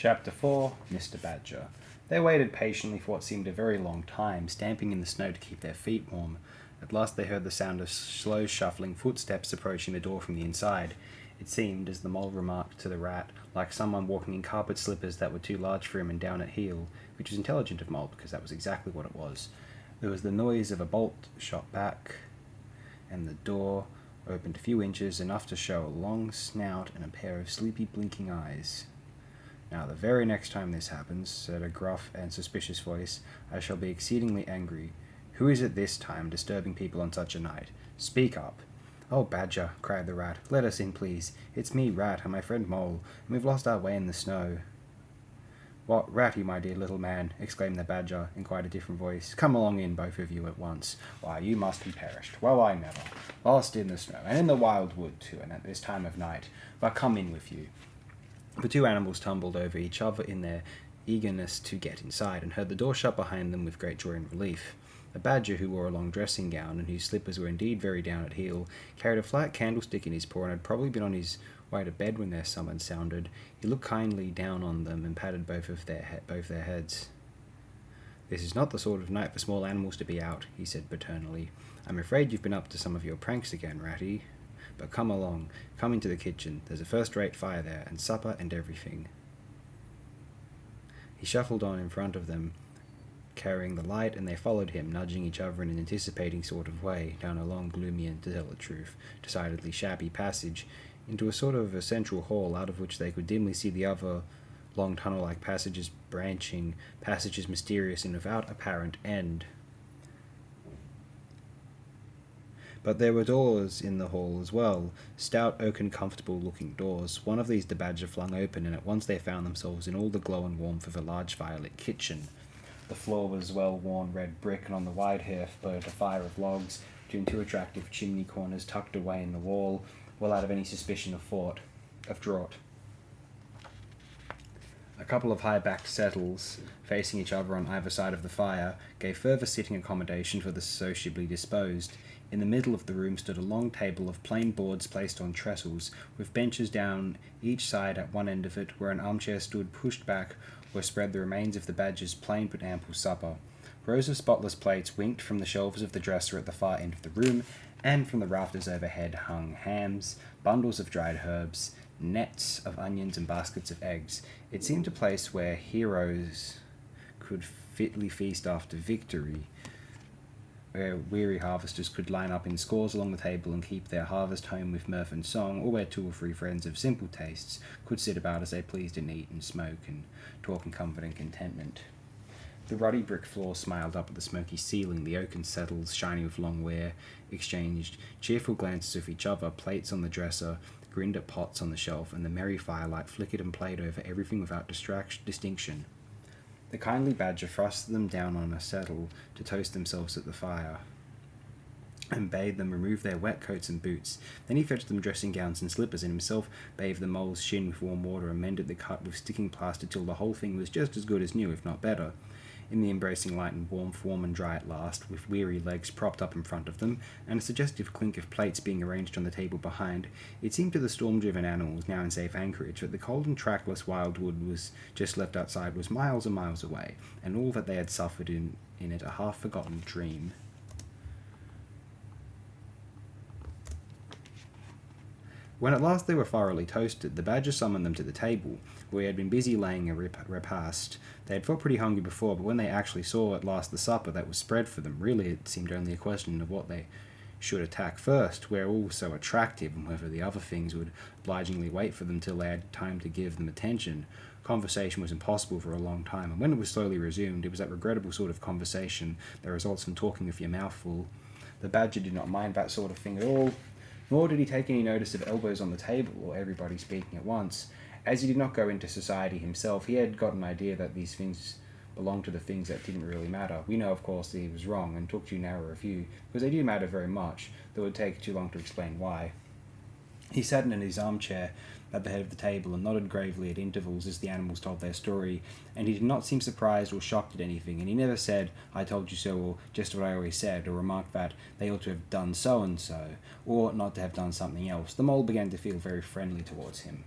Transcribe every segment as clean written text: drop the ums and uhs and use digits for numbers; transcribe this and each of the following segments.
Chapter 4, Mr. Badger. They waited patiently for what seemed a very long time, stamping in the snow to keep their feet warm. At last they heard the sound of slow shuffling footsteps approaching the door from the inside. It seemed, as the mole remarked to the rat, like someone walking in carpet slippers that were too large for him and down at heel, which was intelligent of Mole because that was exactly what it was. There was the noise of a bolt shot back, and the door opened a few inches, enough to show a long snout and a pair of sleepy blinking eyes. "Now, the very next time this happens," said a gruff and suspicious voice, "I shall be exceedingly angry. Who is it this time, disturbing people on such a night? Speak up." "Oh, Badger," cried the rat, "let us in, please. It's me, Rat, and my friend Mole, and we've lost our way in the snow." "What, Ratty, my dear little man," exclaimed the Badger, in quite a different voice. "Come along in, both of you, at once. Why, you must be perished. Well, I never. Lost in the snow, and in the wild wood, too, and at this time of night. But come in with you." The two animals tumbled over each other in their eagerness to get inside, and heard the door shut behind them with great joy and relief. The Badger, who wore a long dressing gown, and whose slippers were indeed very down at heel, carried a flat candlestick in his paw, and had probably been on his way to bed when their summons sounded. He looked kindly down on them, and patted both their heads. "This is not the sort of night for small animals to be out," he said paternally. "I'm afraid you've been up to some of your pranks again, Ratty. But come along, come into the kitchen. There's a first-rate fire there, and supper and everything." He shuffled on in front of them, carrying the light, and they followed him, nudging each other in an anticipating sort of way, down a long, gloomy, and, to tell the truth, decidedly shabby passage, into a sort of a central hall, out of which they could dimly see the other long tunnel-like passages branching, passages mysterious and without apparent end. But there were doors in the hall as well, stout, oaken, comfortable-looking doors. One of these the Badger flung open, and at once they found themselves in all the glow and warmth of a large fire-lit kitchen. The floor was well-worn red brick, and on the wide hearth burned a fire of logs, between two attractive chimney corners tucked away in the wall, well out of any suspicion of draught. A couple of high-backed settles, facing each other on either side of the fire, gave further sitting accommodation for the sociably disposed. In the middle of the room stood a long table of plain boards placed on trestles, with benches down each side at one end of it, where an armchair stood pushed back, were spread the remains of the Badger's plain but ample supper. Rows of spotless plates winked from the shelves of the dresser at the far end of the room, and from the rafters overhead hung hams, bundles of dried herbs, nets of onions, and baskets of eggs. It seemed a place where heroes could fitly feast after victory, where weary harvesters could line up in scores along the table and keep their harvest home with mirth and song, or where two or three friends of simple tastes could sit about as they pleased and eat and smoke and talk in comfort and contentment. The ruddy brick floor smiled up at the smoky ceiling, the oaken settles, shining with long wear, exchanged cheerful glances with each other, plates on the dresser grinned at pots on the shelf, and the merry firelight flickered and played over everything without distinction. The kindly Badger thrust them down on a settle to toast themselves at the fire, and bade them remove their wet coats and boots. Then he fetched them dressing gowns and slippers, and himself bathed the Mole's shin with warm water and mended the cut with sticking plaster till the whole thing was just as good as new, if not better. In the embracing light and warmth, warm and dry at last, with weary legs propped up in front of them, and a suggestive clink of plates being arranged on the table behind, it seemed to the storm-driven animals, now in safe anchorage, that the cold and trackless wild wood was just left outside was miles and miles away, and all that they had suffered in it a half-forgotten dream. When at last they were thoroughly toasted, the Badger summoned them to the table, where he had been busy laying a repast. They had felt pretty hungry before, but when they actually saw at last the supper that was spread for them, really it seemed only a question of what they should attack first, where all was so attractive, and whether the other things would obligingly wait for them till they had time to give them attention. Conversation was impossible for a long time, and when it was slowly resumed, it was that regrettable sort of conversation that results from talking with your mouth full. The Badger did not mind that sort of thing at all, nor did he take any notice of elbows on the table, or everybody speaking at once. As he did not go into society himself, he had got an idea that these things belonged to the things that didn't really matter. We know, of course, that he was wrong, and took too narrow a view, because they do matter very much, though it would take too long to explain why. He sat in his armchair at the head of the table, and nodded gravely at intervals as the animals told their story, and he did not seem surprised or shocked at anything, and he never said, "I told you so," or "just what I always said," or remarked that they ought to have done so-and-so, or not to have done something else. The Mole began to feel very friendly towards him.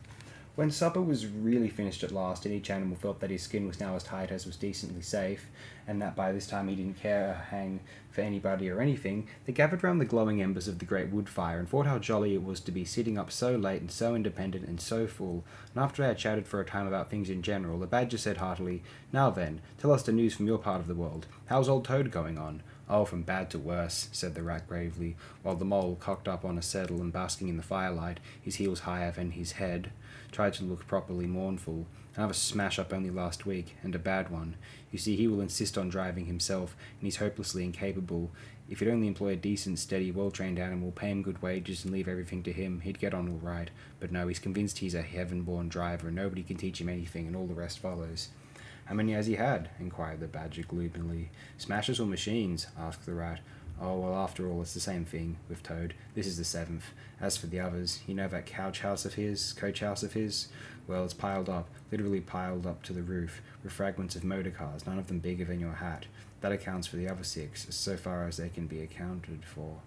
When supper was really finished at last, and each animal felt that his skin was now as tight as was decently safe, and that by this time he didn't care a hang for anybody or anything, they gathered round the glowing embers of the great wood fire and thought how jolly it was to be sitting up so late and so independent and so full. And after they had chatted for a time about things in general, the Badger said heartily, "Now then, tell us the news from your part of the world. How's old Toad going on?" "Oh, from bad to worse," said the Rat gravely, while the Mole, cocked up on a settle and basking in the firelight, his heels higher than his head, tried to look properly mournful. "Another smash-up only last week, and a bad one. You see, he will insist on driving himself, and he's hopelessly incapable. If he'd only employ a decent, steady, well-trained animal, pay him good wages, and leave everything to him, he'd get on all right. But no, he's convinced he's a heaven-born driver, and nobody can teach him anything, and all the rest follows." "How many has he had?" inquired the Badger gloomily. "Smashes or machines?" asked the Rat. "Oh, well, after all, it's the same thing with Toad. This is the 7th. As for the others, you know that coach house of his? Well, it's piled up, literally piled up to the roof, with fragments of motor cars, none of them bigger than your hat. That accounts for the other 6, so far as they can be accounted for.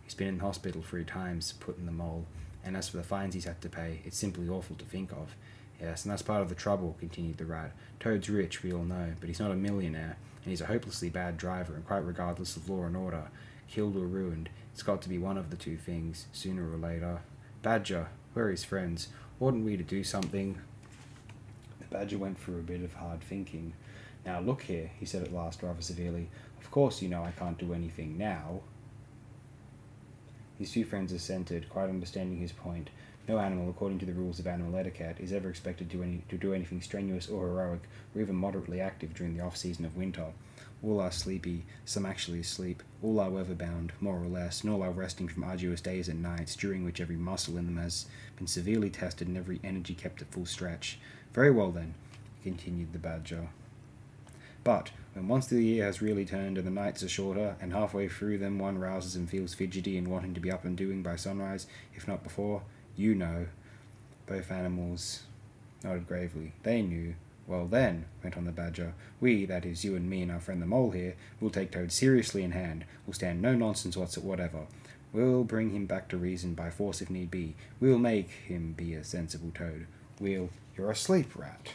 He's been in hospital 3 times, put in the Mole, and as for the fines he's had to pay, it's simply awful to think of." "Yes, and that's part of the trouble," continued the Rat. "Toad's rich, we all know, but he's not a millionaire, and he's a hopelessly bad driver, and quite regardless of law and order. Killed or ruined, it's got to be one of the 2 things, sooner or later. Badger, where are his friends? Oughtn't we to do something?" The Badger went through a bit of hard thinking. "Now look here," he said at last, rather severely. "Of course you know I can't do anything now." His 2 friends assented, quite understanding his point. No animal, according to the rules of animal etiquette, is ever expected to do anything strenuous or heroic, or even moderately active during the off-season of winter. All are sleepy, some actually asleep, all are weather-bound, more or less, and all are resting from arduous days and nights, during which every muscle in them has been severely tested and every energy kept at full stretch. "Very well then," continued the Badger. "But when once the year has really turned and the nights are shorter, and halfway through them one rouses and feels fidgety and wanting to be up and doing by sunrise, if not before, you know." Both animals nodded gravely. They knew. "Well then," went on the Badger, "we, that is, you and me and our friend the Mole here, will take Toad seriously in hand. We'll stand no nonsense whatever. We'll bring him back to reason by force if need be. We'll make him be a sensible Toad. You're asleep, Rat."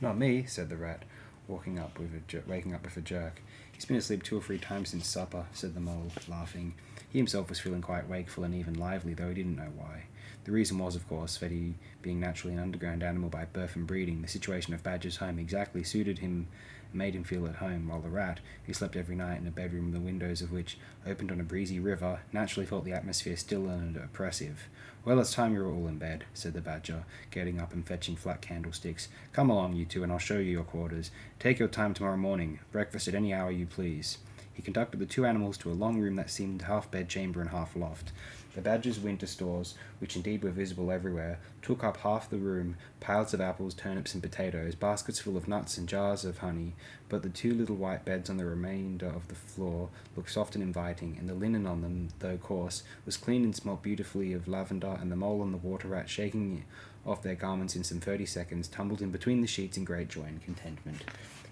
"Not me," said the Rat, waking up with a jerk. "He's been asleep 2 or 3 times since supper," said the Mole, laughing. He himself was feeling quite wakeful and even lively, though he didn't know why. The reason was, of course, that he, being naturally an underground animal by birth and breeding, the situation of Badger's home exactly suited him and made him feel at home, while the Rat, who slept every night in a bedroom the windows of which opened on a breezy river, naturally felt the atmosphere still and oppressive. "Well, it's time you were all in bed," said the Badger, getting up and fetching flat candlesticks. "Come along, you 2, and I'll show you your quarters. Take your time tomorrow morning. Breakfast at any hour you please." He conducted the 2 animals to a long room that seemed half bedchamber and half loft. The Badger's winter stores, which indeed were visible everywhere, took up half the room, piles of apples, turnips, and potatoes, baskets full of nuts, and jars of honey, but the 2 little white beds on the remainder of the floor looked soft and inviting, and the linen on them, though coarse, was clean and smelt beautifully of lavender, and the Mole and the Water Rat, shaking off their garments in some 30 seconds, tumbled in between the sheets in great joy and contentment.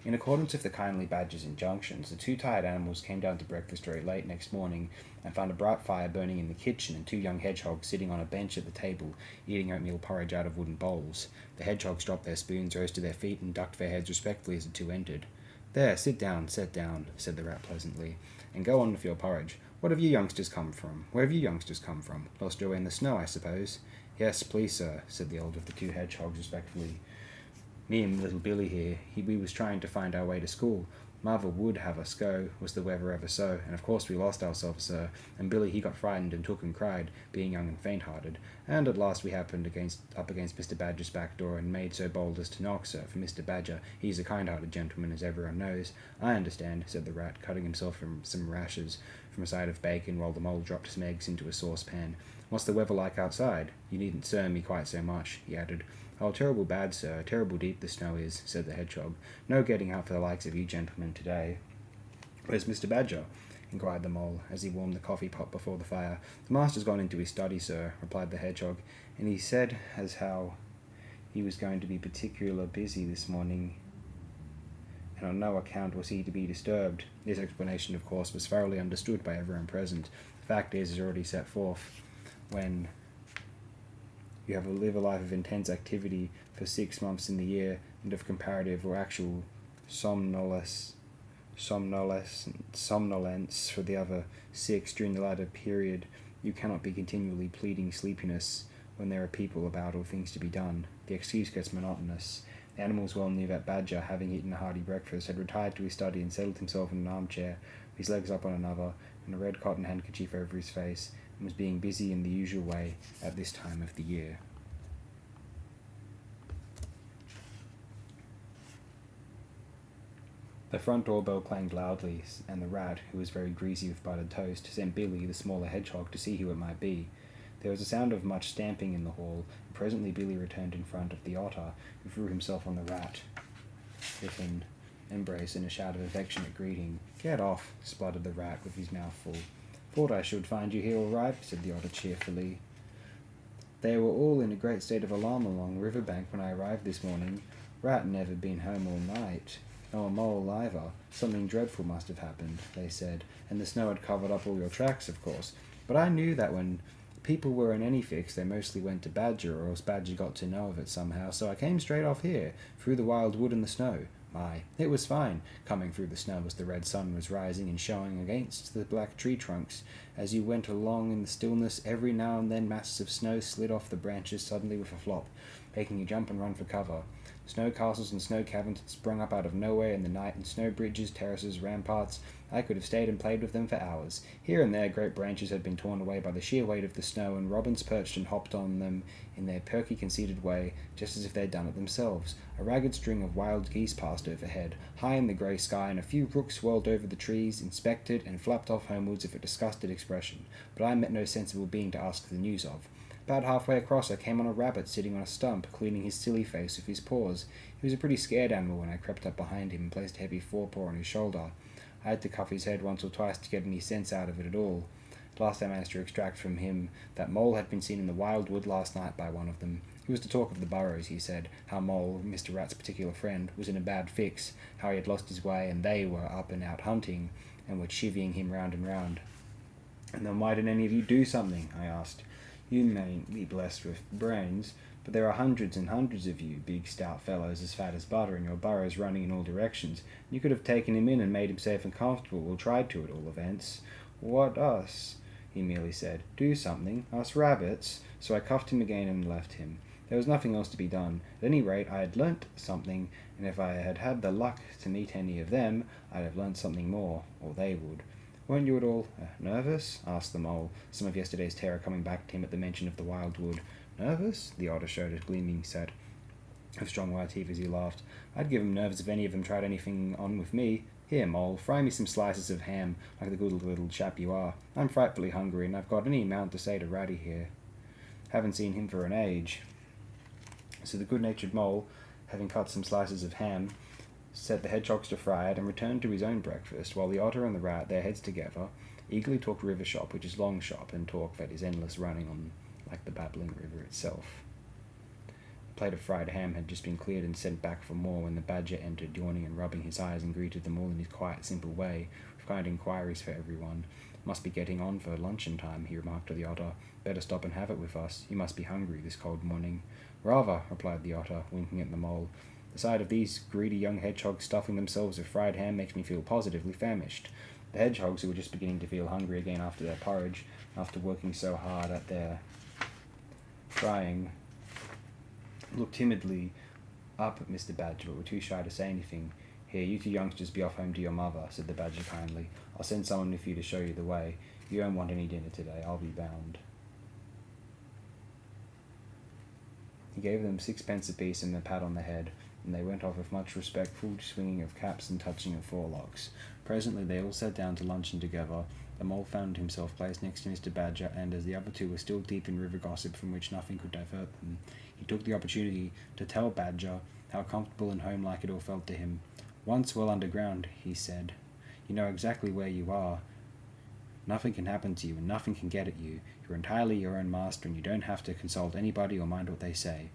In accordance with the kindly Badger's injunctions, the 2 tired animals came down to breakfast very late next morning, and found a bright fire burning in the kitchen, and 2 young hedgehogs sitting on a bench at the table, eating oatmeal porridge out of wooden bowls. The hedgehogs dropped their spoons, rose to their feet, and ducked their heads respectfully as the 2 entered. "There, sit down," said the Rat pleasantly, "and go on with your porridge. Where have you youngsters come from? Lost your way in the snow, I suppose?" "Yes, please, sir," said the elder of the 2 hedgehogs respectfully. "Me and little Billy here, we was trying to find our way to school. Mother would have us go, was the weather ever so, and of course we lost ourselves, sir, and Billy he got frightened and took and cried, being young and faint-hearted, and at last we happened up against Mr. Badger's back door, and made so bold as to knock, sir, for Mr. Badger, he's a kind-hearted gentleman, as everyone knows." "I understand," said the Rat, cutting himself from some rashers from a side of bacon, while the Mole dropped some eggs into a saucepan. "What's the weather like outside? You needn't stir me quite so much," he added. "Oh, terrible bad, sir, terrible deep the snow is," said the hedgehog. "No getting out for the likes of you gentlemen today." "Where's Mr. Badger?" inquired the Mole, as he warmed the coffee pot before the fire. "The master's gone into his study, sir," replied the hedgehog, "and he said as how he was going to be particular busy this morning, and on no account was he to be disturbed." This explanation, of course, was thoroughly understood by everyone present. The fact is already set forth when You have to live a life of intense activity for 6 months in the year and of comparative or actual somnolence for the other 6 during the latter period. You cannot be continually pleading sleepiness when there are people about or things to be done. The excuse gets monotonous. The animals well knew that Badger, having eaten a hearty breakfast, had retired to his study and settled himself in an armchair, with his legs up on another, and a red cotton handkerchief over his face, and was being busy in the usual way at this time of the year. The front doorbell clanged loudly, and the rat, who was very greasy with buttered toast, sent Billy, the smaller hedgehog, to see who it might be. There was a sound of much stamping in the hall, and presently Billy returned in front of the otter, who threw himself on the rat with an embrace and a shout of affectionate greeting. "Get off," spluttered the rat with his mouth full. "Thought I should find you here all right," said the otter cheerfully. "They were all in a great state of alarm along the river bank when I arrived this morning. Rat never been home all night. Nor mole either. Something dreadful must have happened, they said, and the snow had covered up all your tracks, of course. But I knew that when people were in any fix, they mostly went to Badger, or else Badger got to know of it somehow, so I came straight off here, through the wild wood and the snow. My, it was fine, coming through the snow as the red sun was rising and showing against the black tree trunks. As you went along in the stillness, every now and then masses of snow slid off the branches suddenly with a flop, making you jump and run for cover. Snow castles and snow caverns had sprung up out of nowhere in the night, and snow bridges, terraces, ramparts. I could have stayed and played with them for hours. Here and there great branches had been torn away by the sheer weight of the snow, and robins perched and hopped on them in their perky, conceited way, just as if they'd done it themselves. A ragged string of wild geese passed overhead, high in the grey sky, and a few rooks swirled over the trees, inspected, and flapped off homewards with a disgusted expression. But I met no sensible being to ask the news of. About halfway across I came on a rabbit sitting on a stump, cleaning his silly face with his paws. He was a pretty scared animal when I crept up behind him and placed a heavy forepaw on his shoulder. I had to cuff his head once or twice to get any sense out of it at all. At last I managed to extract from him that Mole had been seen in the wild wood last night by one of them. He was to talk of the burrows, he said, how Mole, Mr. Rat's particular friend, was in a bad fix, how he had lost his way, and they were up and out hunting, and were chivying him round and round. "And then why didn't any of you do something?" I asked. "You may be blessed with brains, but there are hundreds and hundreds of you, big stout fellows as fat as butter, and your burrows running in all directions. You could have taken him in and made him safe and comfortable, or tried to at all events." "What us?" he merely said. "Do something? Us rabbits?" So I cuffed him again and left him. There was nothing else to be done. At any rate, I had learnt something, and if I had had the luck to meet any of them, I'd have learnt something more, or they would. "Weren't you at all nervous?" asked the Mole, some of yesterday's terror coming back to him at the mention of the wild wood. "Nervous?" The otter showed a gleaming set of strong white teeth as he laughed. "I'd give 'em nerves if any of them tried anything on with me. Here, Mole, fry me some slices of ham, like the good little chap you are. I'm frightfully hungry, and I've got any amount to say to Ratty here. Haven't seen him for an age." So the good-natured Mole, having cut some slices of ham, set the hedgehogs to fry it, and returned to his own breakfast, while the otter and the rat, their heads together, eagerly talked river shop, which is long shop, and talk that is endless running on like the babbling river itself. A plate of fried ham had just been cleared and sent back for more when the Badger entered, yawning and rubbing his eyes, and greeted them all in his quiet, simple way, with kind inquiries for everyone. "Must be getting on for luncheon time," he remarked to the otter. "Better stop and have it with us. You must be hungry this cold morning." "Rather," replied the otter, winking at the Mole. "The sight of these greedy young hedgehogs stuffing themselves with fried ham makes me feel positively famished." The hedgehogs, who were just beginning to feel hungry again after their porridge, after working so hard at their frying, looked timidly up at Mr. Badger, but were too shy to say anything. "Here, you two youngsters be off home to your mother," said the Badger kindly. "I'll send someone with you to show you the way. You won't want any dinner today, I'll be bound." He gave them 6 pence apiece and a pat on the head, and they went off with much respectful swinging of caps and touching of forelocks. Presently they all sat down to luncheon together. The Mole found himself placed next to Mr. Badger, and as the other two were still deep in river gossip from which nothing could divert them, he took the opportunity to tell Badger how comfortable and home-like it all felt to him. "Once well underground," he said, "you know exactly where you are. Nothing can happen to you, and nothing can get at you. You're entirely your own master, and you don't have to consult anybody or mind what they say.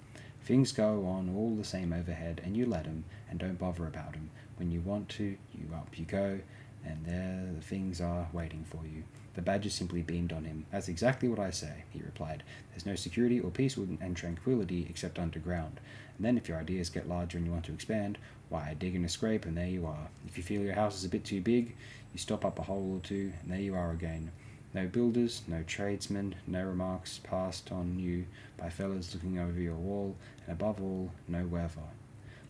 Things go on all the same overhead, and you let 'em, and don't bother about 'em. When you want to, up you go, and there the things are waiting for you. The badger simply beamed on him. That's exactly what I say, he replied. There's no security or peace and tranquility except underground. And then if your ideas get larger and you want to expand, why, dig in a scrape and there you are. If you feel your house is a bit too big, you stop up a hole or two, and there you are again. No builders, no tradesmen, no remarks passed on you by fellows looking over your wall, and above all, no weather.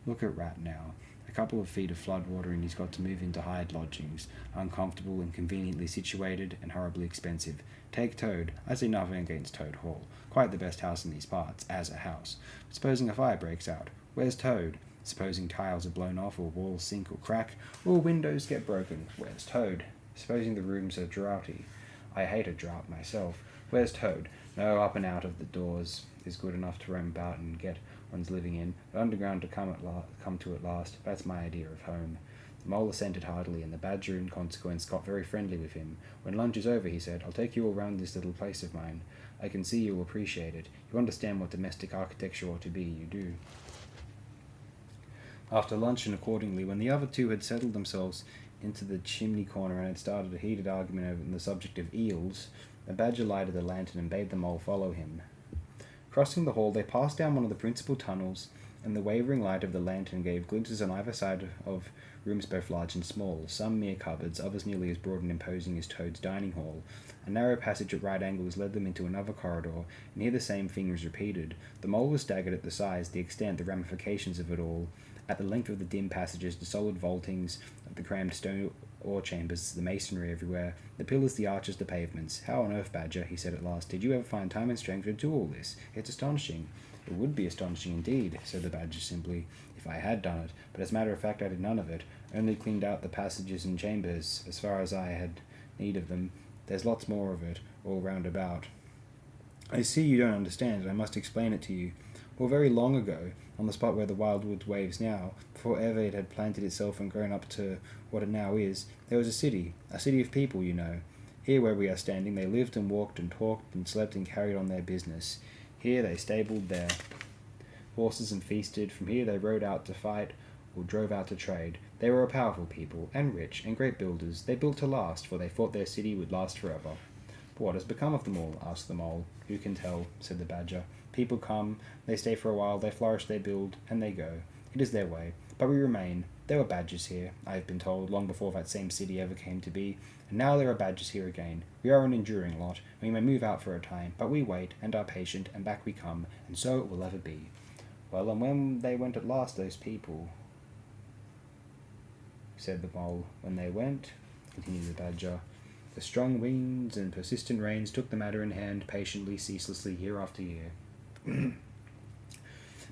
Look at Rat now. A couple of feet of floodwater and he's got to move into hired lodgings, uncomfortable, inconveniently situated, and horribly expensive. Take Toad. I say nothing against Toad Hall. Quite the best house in these parts, as a house. But supposing a fire breaks out, where's Toad? Supposing tiles are blown off, or walls sink or crack, or windows get broken, where's Toad? Supposing the rooms are draughty. I hate a drought myself. Where's Toad? No, up and out of the doors is good enough to roam about and get one's living in, but underground to come to at last, that's my idea of home. The mole assented heartily, and the badger in consequence got very friendly with him. When lunch is over, he said, I'll take you all round this little place of mine. I can see you'll appreciate it. You understand what domestic architecture ought to be, you do. After luncheon, accordingly, when the other two had settled themselves into the chimney corner and had started a heated argument over the subject of eels, the badger lighted a lantern and bade them all follow him. Crossing the hall, they passed down one of the principal tunnels, and the wavering light of the lantern gave glimpses on either side of rooms both large and small, some mere cupboards, others nearly as broad and imposing as Toad's dining hall. A narrow passage at right angles led them into another corridor, and here the same thing was repeated. The mole was staggered at the size, the extent, the ramifications of it all. At the length of the dim passages, the solid vaultings of the crammed stone ore chambers, the masonry everywhere, the pillars, the arches, the pavements. How on earth, Badger, he said at last, did you ever find time and strength to do all this? It's astonishing. It would be astonishing indeed, said the Badger simply, if I had done it, but as a matter of fact I did none of it, only cleaned out the passages and chambers, as far as I had need of them. There's lots more of it, all round about. I see you don't understand, and I must explain it to you. Well, very long ago, on the spot where the wildwood waves now, before ever it had planted itself and grown up to what it now is, there was a city of people, you know. Here where we are standing, they lived and walked and talked and slept and carried on their business. Here they stabled their horses and feasted. From here they rode out to fight or drove out to trade. They were a powerful people, and rich, and great builders. They built to last, for they thought their city would last forever. But what has become of them all? Asked the mole. Who can tell? Said the badger. People come, they stay for a while, they flourish, they build, and they go. It is their way. But we remain. There were badgers here, I have been told, long before that same city ever came to be, and now there are badgers here again. We are an enduring lot, and we may move out for a time, but we wait, and are patient, and back we come, and so it will ever be. Well, and when they went at last, those people, said the mole, when they went, continued the badger, the strong winds and persistent rains took the matter in hand patiently, ceaselessly, year after year.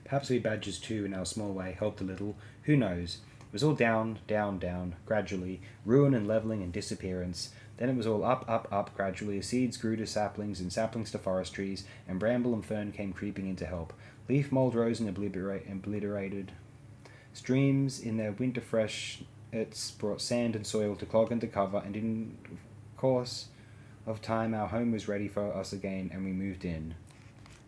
Perhaps we badgers too, in our small way, helped a little. Who knows? It was all down, down, down, gradually, ruin and levelling and disappearance. Then it was all up, up, up, gradually, as seeds grew to saplings, and saplings to forest trees, and bramble and fern came creeping in to help. Leaf mould rose and obliterated. Streams, in their winter freshets, brought sand and soil to clog and to cover, and in course of time our home was ready for us again, and we moved in.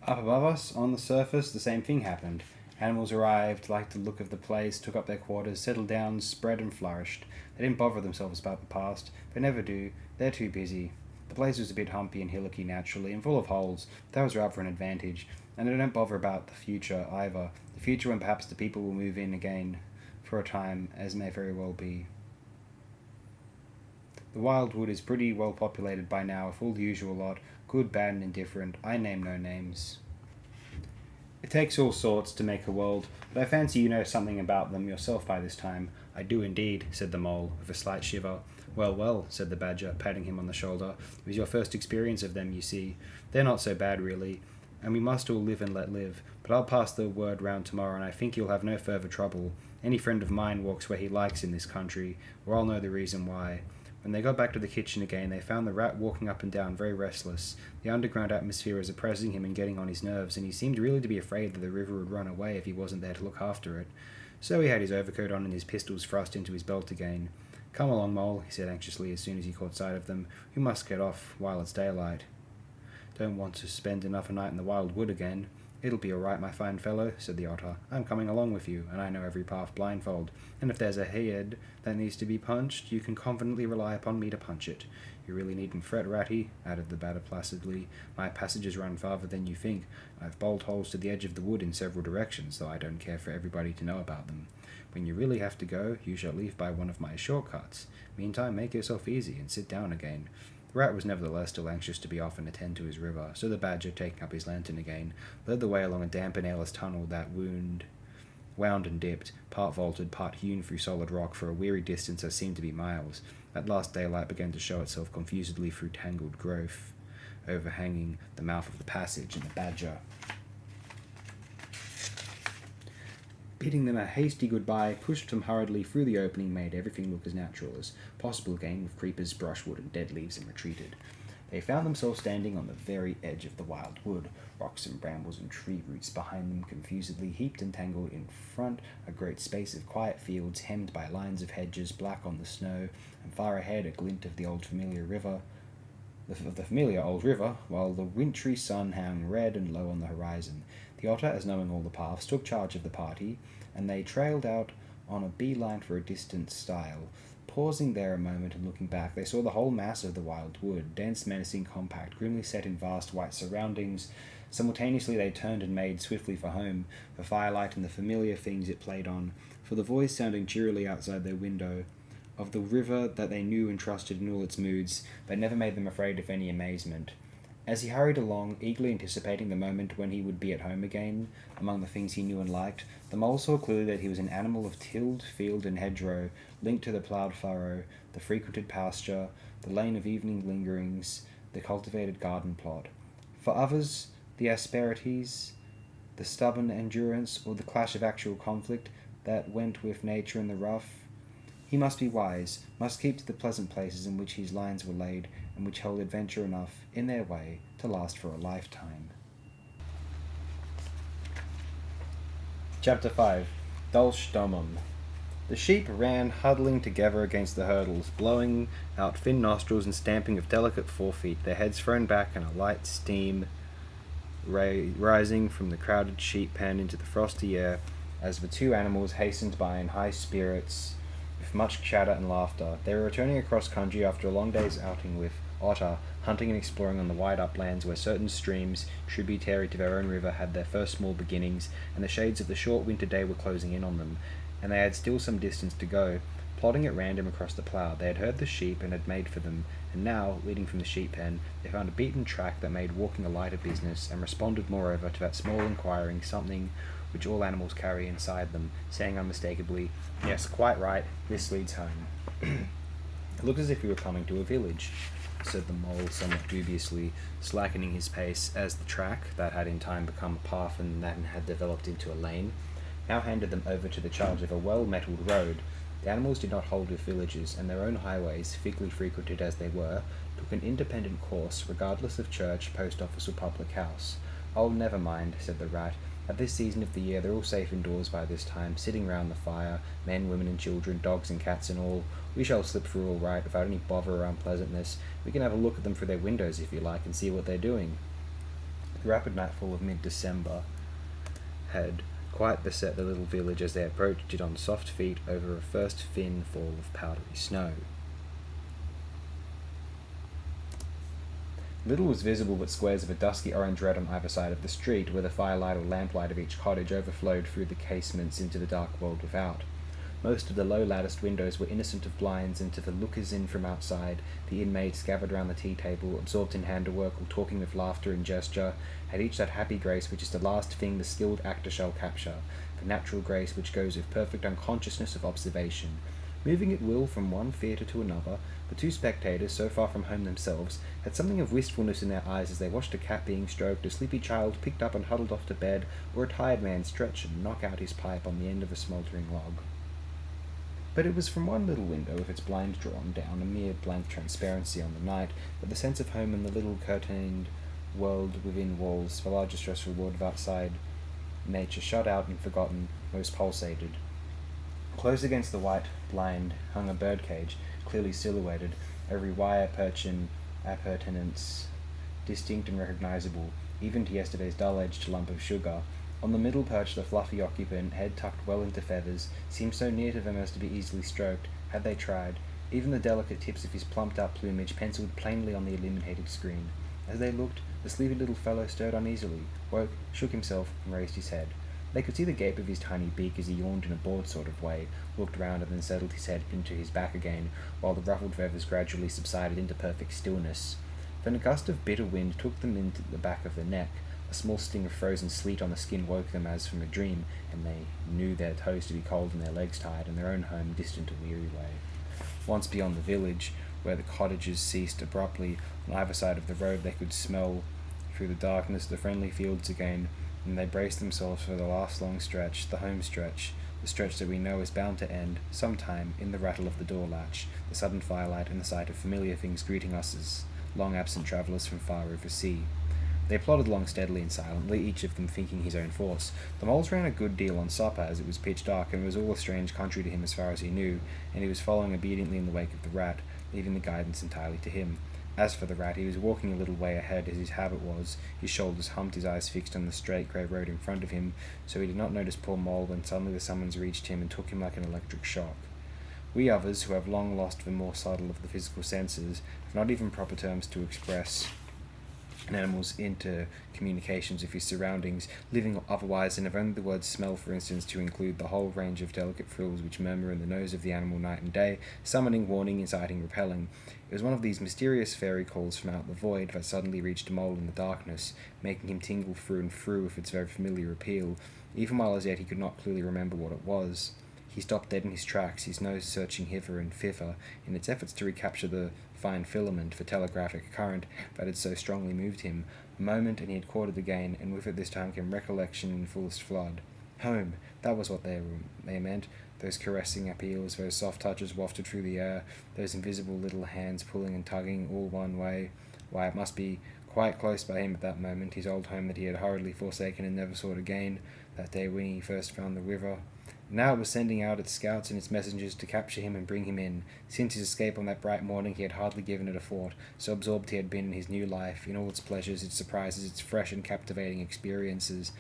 Up above us, on the surface, the same thing happened. Animals arrived, liked the look of the place, took up their quarters, settled down, spread and flourished. They didn't bother themselves about the past. They never do. They're too busy. The place was a bit humpy and hillocky naturally, and full of holes. That was rather an advantage. And they don't bother about the future either. The future when perhaps the people will move in again for a time, as may very well be. The wildwood is pretty well populated by now, with all the usual lot, good, bad, and indifferent. I name no names. It takes all sorts to make a world, but I fancy you know something about them yourself by this time. I do indeed, said the mole, with a slight shiver. Well, well, said the badger, patting him on the shoulder. It was your first experience of them, you see. They're not so bad, really, and we must all live and let live. But I'll pass the word round tomorrow, and I think you'll have no further trouble. Any friend of mine walks where he likes in this country, or I'll know the reason why. When they got back to the kitchen again, they found the rat walking up and down, very restless. The underground atmosphere was oppressing him and getting on his nerves, and he seemed really to be afraid that the river would run away if he wasn't there to look after it. So he had his overcoat on and his pistols thrust into his belt again. Come along, Mole, he said anxiously as soon as he caught sight of them. We must get off while it's daylight. Don't want to spend another night in the wild wood again. "It'll be all right, my fine fellow," said the otter. "I'm coming along with you, and I know every path blindfold, and if there's a head that needs to be punched, you can confidently rely upon me to punch it. You really needn't fret, Ratty," added the Batter placidly. "My passages run farther than you think. I've bolt holes to the edge of the wood in several directions, though I don't care for everybody to know about them. When you really have to go, you shall leave by one of my shortcuts. Meantime, make yourself easy and sit down again." The Rat was nevertheless still anxious to be off and attend to his river, so the Badger, taking up his lantern again, led the way along a damp and airless tunnel that wound and dipped, part vaulted, part hewn through solid rock for a weary distance that seemed to be miles. At last daylight began to show itself confusedly through tangled growth, overhanging the mouth of the passage, and the Badger, bidding them a hasty goodbye, pushed them hurriedly through the opening, made everything look as natural as possible again with creepers, brushwood, and dead leaves, and retreated. They found themselves standing on the very edge of the wild wood, rocks and brambles and tree roots behind them confusedly heaped and tangled in front, a great space of quiet fields hemmed by lines of hedges black on the snow, and far ahead a glint of the familiar old river, while the wintry sun hung red and low on the horizon. The otter, as knowing all the paths, took charge of the party, and they trailed out on a bee-line for a distant stile. Pausing there a moment and looking back, they saw the whole mass of the wild wood, dense, menacing, compact, grimly set in vast white surroundings. Simultaneously they turned and made swiftly for home, for firelight and the familiar things it played on, for the voice sounding cheerily outside their window, of the river that they knew and trusted in all its moods, but never made them afraid of any amazement. As he hurried along, eagerly anticipating the moment when he would be at home again, among the things he knew and liked, the mole saw clearly that he was an animal of tilled field and hedgerow, linked to the ploughed furrow, the frequented pasture, the lane of evening lingerings, the cultivated garden plot. For others, the asperities, the stubborn endurance, or the clash of actual conflict that went with nature in the rough, he must be wise, must keep to the pleasant places in which his lines were laid, and which held adventure enough, in their way, to last for a lifetime. Chapter 5. Dulce Domum. The sheep ran huddling together against the hurdles, blowing out thin nostrils and stamping with delicate forefeet, their heads thrown back and a light steam rising from the crowded sheep pen into the frosty air, as the two animals hastened by in high spirits, with much chatter and laughter. They were returning across country after a long day's outing with Otter, hunting and exploring on the wide uplands where certain streams, tributary to their own river, had their first small beginnings, and the shades of the short winter day were closing in on them, and they had still some distance to go. Plodding at random across the plough, they had heard the sheep and had made for them, and now, leading from the sheep pen, they found a beaten track that made walking a lighter business, and responded moreover to that small inquiring something which all animals carry inside them, saying unmistakably, "Yes, quite right, this leads home." "It looks as if we were coming to a village," said the mole somewhat dubiously, slackening his pace as the track, that had in time become a path and then had developed into a lane, now handed them over to the charge of a well-metalled road. The animals did not hold with villages, and their own highways, thickly frequented as they were, took an independent course, regardless of church, post office, or public house. "Oh, never mind," said the Rat. "At this season of the year they're all safe indoors by this time, sitting round the fire, men, women and children, dogs and cats and all. We shall slip through all right, without any bother or unpleasantness. We can have a look at them through their windows if you like, and see what they're doing." The rapid nightfall of mid-December had quite beset the little village as they approached it on soft feet over a first thin fall of powdery snow. Little was visible but squares of a dusky orange red on either side of the street, where the firelight or lamplight of each cottage overflowed through the casements into the dark world without. Most of the low latticed windows were innocent of blinds, and to the lookers-in from outside, the inmates gathered round the tea-table, absorbed in handiwork or talking with laughter and gesture, had each that happy grace which is the last thing the skilled actor shall capture, the natural grace which goes with perfect unconsciousness of observation. Moving at will from one theatre to another, the two spectators, so far from home themselves, had something of wistfulness in their eyes as they watched a cat being stroked, a sleepy child picked up and huddled off to bed, or a tired man stretch and knock out his pipe on the end of a smouldering log. But it was from one little window, with its blind drawn down, a mere blank transparency on the night, that the sense of home and the little curtained world within walls, the larger stressful world of outside nature shut out and forgotten, most pulsated. Close against the white blind hung a birdcage, clearly silhouetted, every wire perch and appurtenance distinct and recognizable, even to yesterday's dull-edged lump of sugar. On the middle perched the fluffy occupant, head tucked well into feathers, seemed so near to them as to be easily stroked, had they tried. Even the delicate tips of his plumped-up plumage penciled plainly on the illuminated screen. As they looked, the sleepy little fellow stirred uneasily, woke, shook himself, and raised his head. They could see the gape of his tiny beak as he yawned in a bored sort of way, looked round and then settled his head into his back again, while the ruffled feathers gradually subsided into perfect stillness. Then a gust of bitter wind took them into the back of the neck. A small sting of frozen sleet on the skin woke them as from a dream, and they knew their toes to be cold and their legs tired, and their own home distant a weary way. Once beyond the village, where the cottages ceased abruptly, on either side of the road they could smell through the darkness the friendly fields again, and they braced themselves for the last long stretch, the home stretch, the stretch that we know is bound to end, sometime, in the rattle of the door latch, the sudden firelight, and the sight of familiar things greeting us as long-absent travellers from far over sea. They plodded along steadily and silently, each of them thinking his own force. The moles ran a good deal on supper, as it was pitch dark, and it was all a strange country to him as far as he knew, and he was following obediently in the wake of the rat, leaving the guidance entirely to him. As for the rat, he was walking a little way ahead, as his habit was, his shoulders humped, his eyes fixed on the straight grey road in front of him, so he did not notice poor Mole when suddenly the summons reached him and took him like an electric shock. We others, who have long lost the more subtle of the physical senses, have not even proper terms to express an animal's intercommunications of his surroundings, living or otherwise, and have only the word smell, for instance, to include the whole range of delicate frills which murmur in the nose of the animal night and day, summoning, warning, inciting, repelling. It was one of these mysterious fairy calls from out the void that suddenly reached Mole in the darkness, making him tingle through and through with its very familiar appeal, even while as yet he could not clearly remember what it was. He stopped dead in his tracks, his nose searching hither and thither, in its efforts to recapture the fine filament for telegraphic current that had so strongly moved him. A moment, and he had caught it again, and with it this time came recollection in fullest flood. Home! That was what they meant. Those caressing appeals, those soft touches wafted through the air, those invisible little hands pulling and tugging all one way. Why, it must be quite close by him at that moment, his old home that he had hurriedly forsaken and never sought again, that day when he first found the river. Now it was sending out its scouts and its messengers to capture him and bring him in. Since his escape on that bright morning he had hardly given it a thought, so absorbed he had been in his new life, in all its pleasures, its surprises, its fresh and captivating experiences.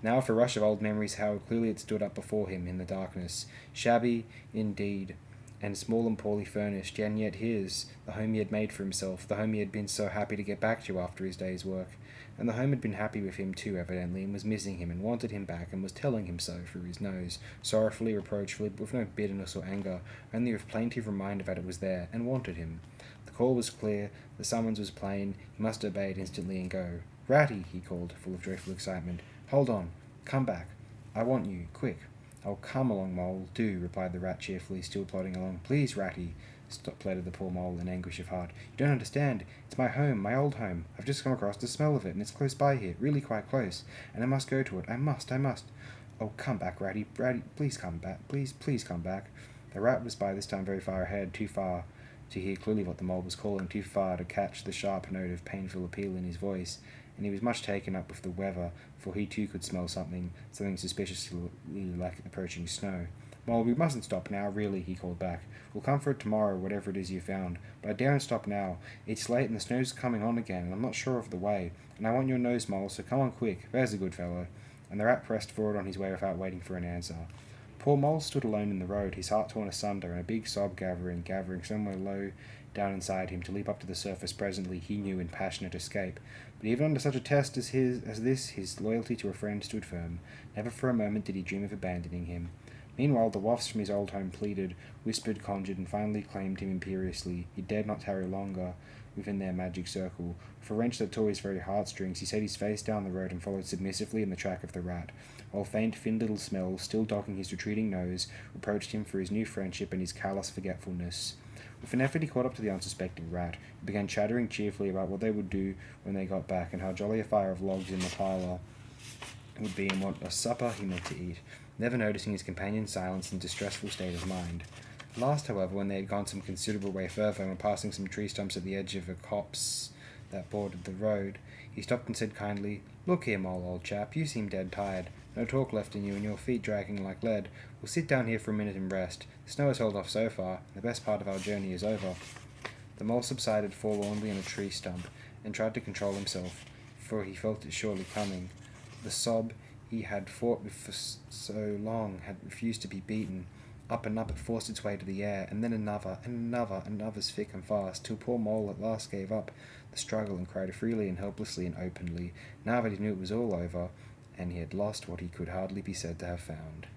Now with a rush of old memories how clearly it stood up before him in the darkness, shabby, indeed, and small and poorly furnished, and yet his, the home he had made for himself, the home he had been so happy to get back to after his day's work. And the home had been happy with him too, evidently, and was missing him, and wanted him back, and was telling him so through his nose, sorrowfully, reproachfully, but with no bitterness or anger, only with plaintive reminder that it was there, and wanted him. The call was clear, the summons was plain, he must obey it instantly and go. "Ratty," he called, full of joyful excitement. "Hold on. Come back. I want you. Quick." "Oh, come along, Mole, do," replied the rat cheerfully, still plodding along. "Please, Ratty," pleaded the poor Mole in anguish of heart. "You don't understand. It's my home, my old home. I've just come across the smell of it, and it's close by here, really quite close, and I must go to it. I must. Oh, come back, Ratty, please come back. Please come back." The rat was by this time very far ahead, too far to hear clearly what the Mole was calling, too far to catch the sharp note of painful appeal in his voice, and he was much taken up with the weather, for he too could smell something suspiciously like approaching snow. "Mole, we mustn't stop now, really," he called back. "We'll come for it tomorrow, whatever it is you found. But I daren't stop now. It's late and the snow's coming on again, and I'm not sure of the way. And I want your nose, Mole, so come on quick. There's a good fellow." And the rat pressed forward on his way without waiting for an answer. Poor Mole stood alone in the road, his heart torn asunder, and a big sob gathering somewhere low down inside him, to leap up to the surface presently, he knew, in passionate escape. But even under such a test as this, his loyalty to a friend stood firm. Never for a moment did he dream of abandoning him. Meanwhile the wafts from his old home pleaded, whispered, conjured, and finally claimed him imperiously. He dared not tarry longer within their magic circle. With a wrench that tore his very heartstrings, he set his face down the road and followed submissively in the track of the rat, while faint, thin little Smell, still docking his retreating nose, reproached him for his new friendship and his callous forgetfulness. With an effort he caught up to the unsuspecting rat, who began chattering cheerfully about what they would do when they got back, and how jolly a fire of logs in the parlour would be, and what a supper he meant to eat, never noticing his companion's silence and distressful state of mind. At last, however, when they had gone some considerable way further, and were passing some tree stumps at the edge of a copse that bordered the road, he stopped and said kindly, "Look here, Mole, old chap, you seem dead tired. No talk left in you, and your feet dragging like lead. We'll sit down here for a minute and rest. The snow has held off so far, and the best part of our journey is over." The Mole subsided forlornly on a tree stump, and tried to control himself. for he felt it surely coming. The sob he had fought with for so long had refused to be beaten. Up and up it forced its way to the air, and then another, and another, and others thick and fast, till poor Mole at last gave up the struggle and cried freely and helplessly and openly, now that he knew it was all over, and he had lost what he could hardly be said to have found.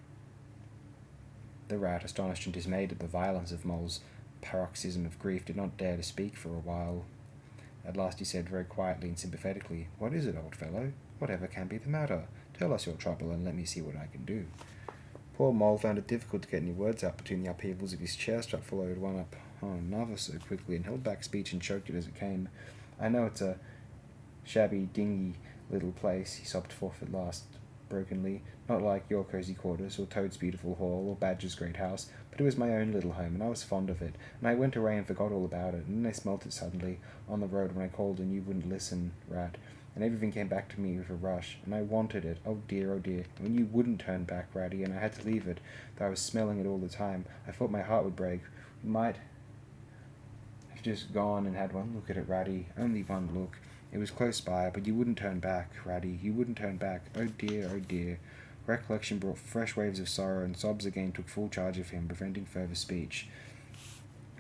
The rat, astonished and dismayed at the violence of Mole's paroxysm of grief, did not dare to speak for a while. At last he said very quietly and sympathetically, "What is it, old fellow? Whatever can be the matter? Tell us your trouble, and let me see what I can do." Poor Mole found it difficult to get any words out between the upheavals of his chest, that followed one up on another so quickly, and held back speech and choked it as it came. "I know it's a shabby, dingy little place," he sobbed forth at last, brokenly, "not like your cosy quarters, or Toad's beautiful hall, or Badger's great house, but it was my own little home, and I was fond of it, and I went away and forgot all about it, and then I smelt it suddenly on the road when I called and you wouldn't listen, Rat, and everything came back to me with a rush, and I wanted it, oh dear, and when you wouldn't turn back, Ratty, and I had to leave it, though I was smelling it all the time, I thought my heart would break. We might have just gone and had one look at it, Ratty, only one look. It was close by, but you wouldn't turn back, Ratty, you wouldn't turn back, oh dear, oh dear." Recollection brought fresh waves of sorrow, and sobs again took full charge of him, preventing further speech.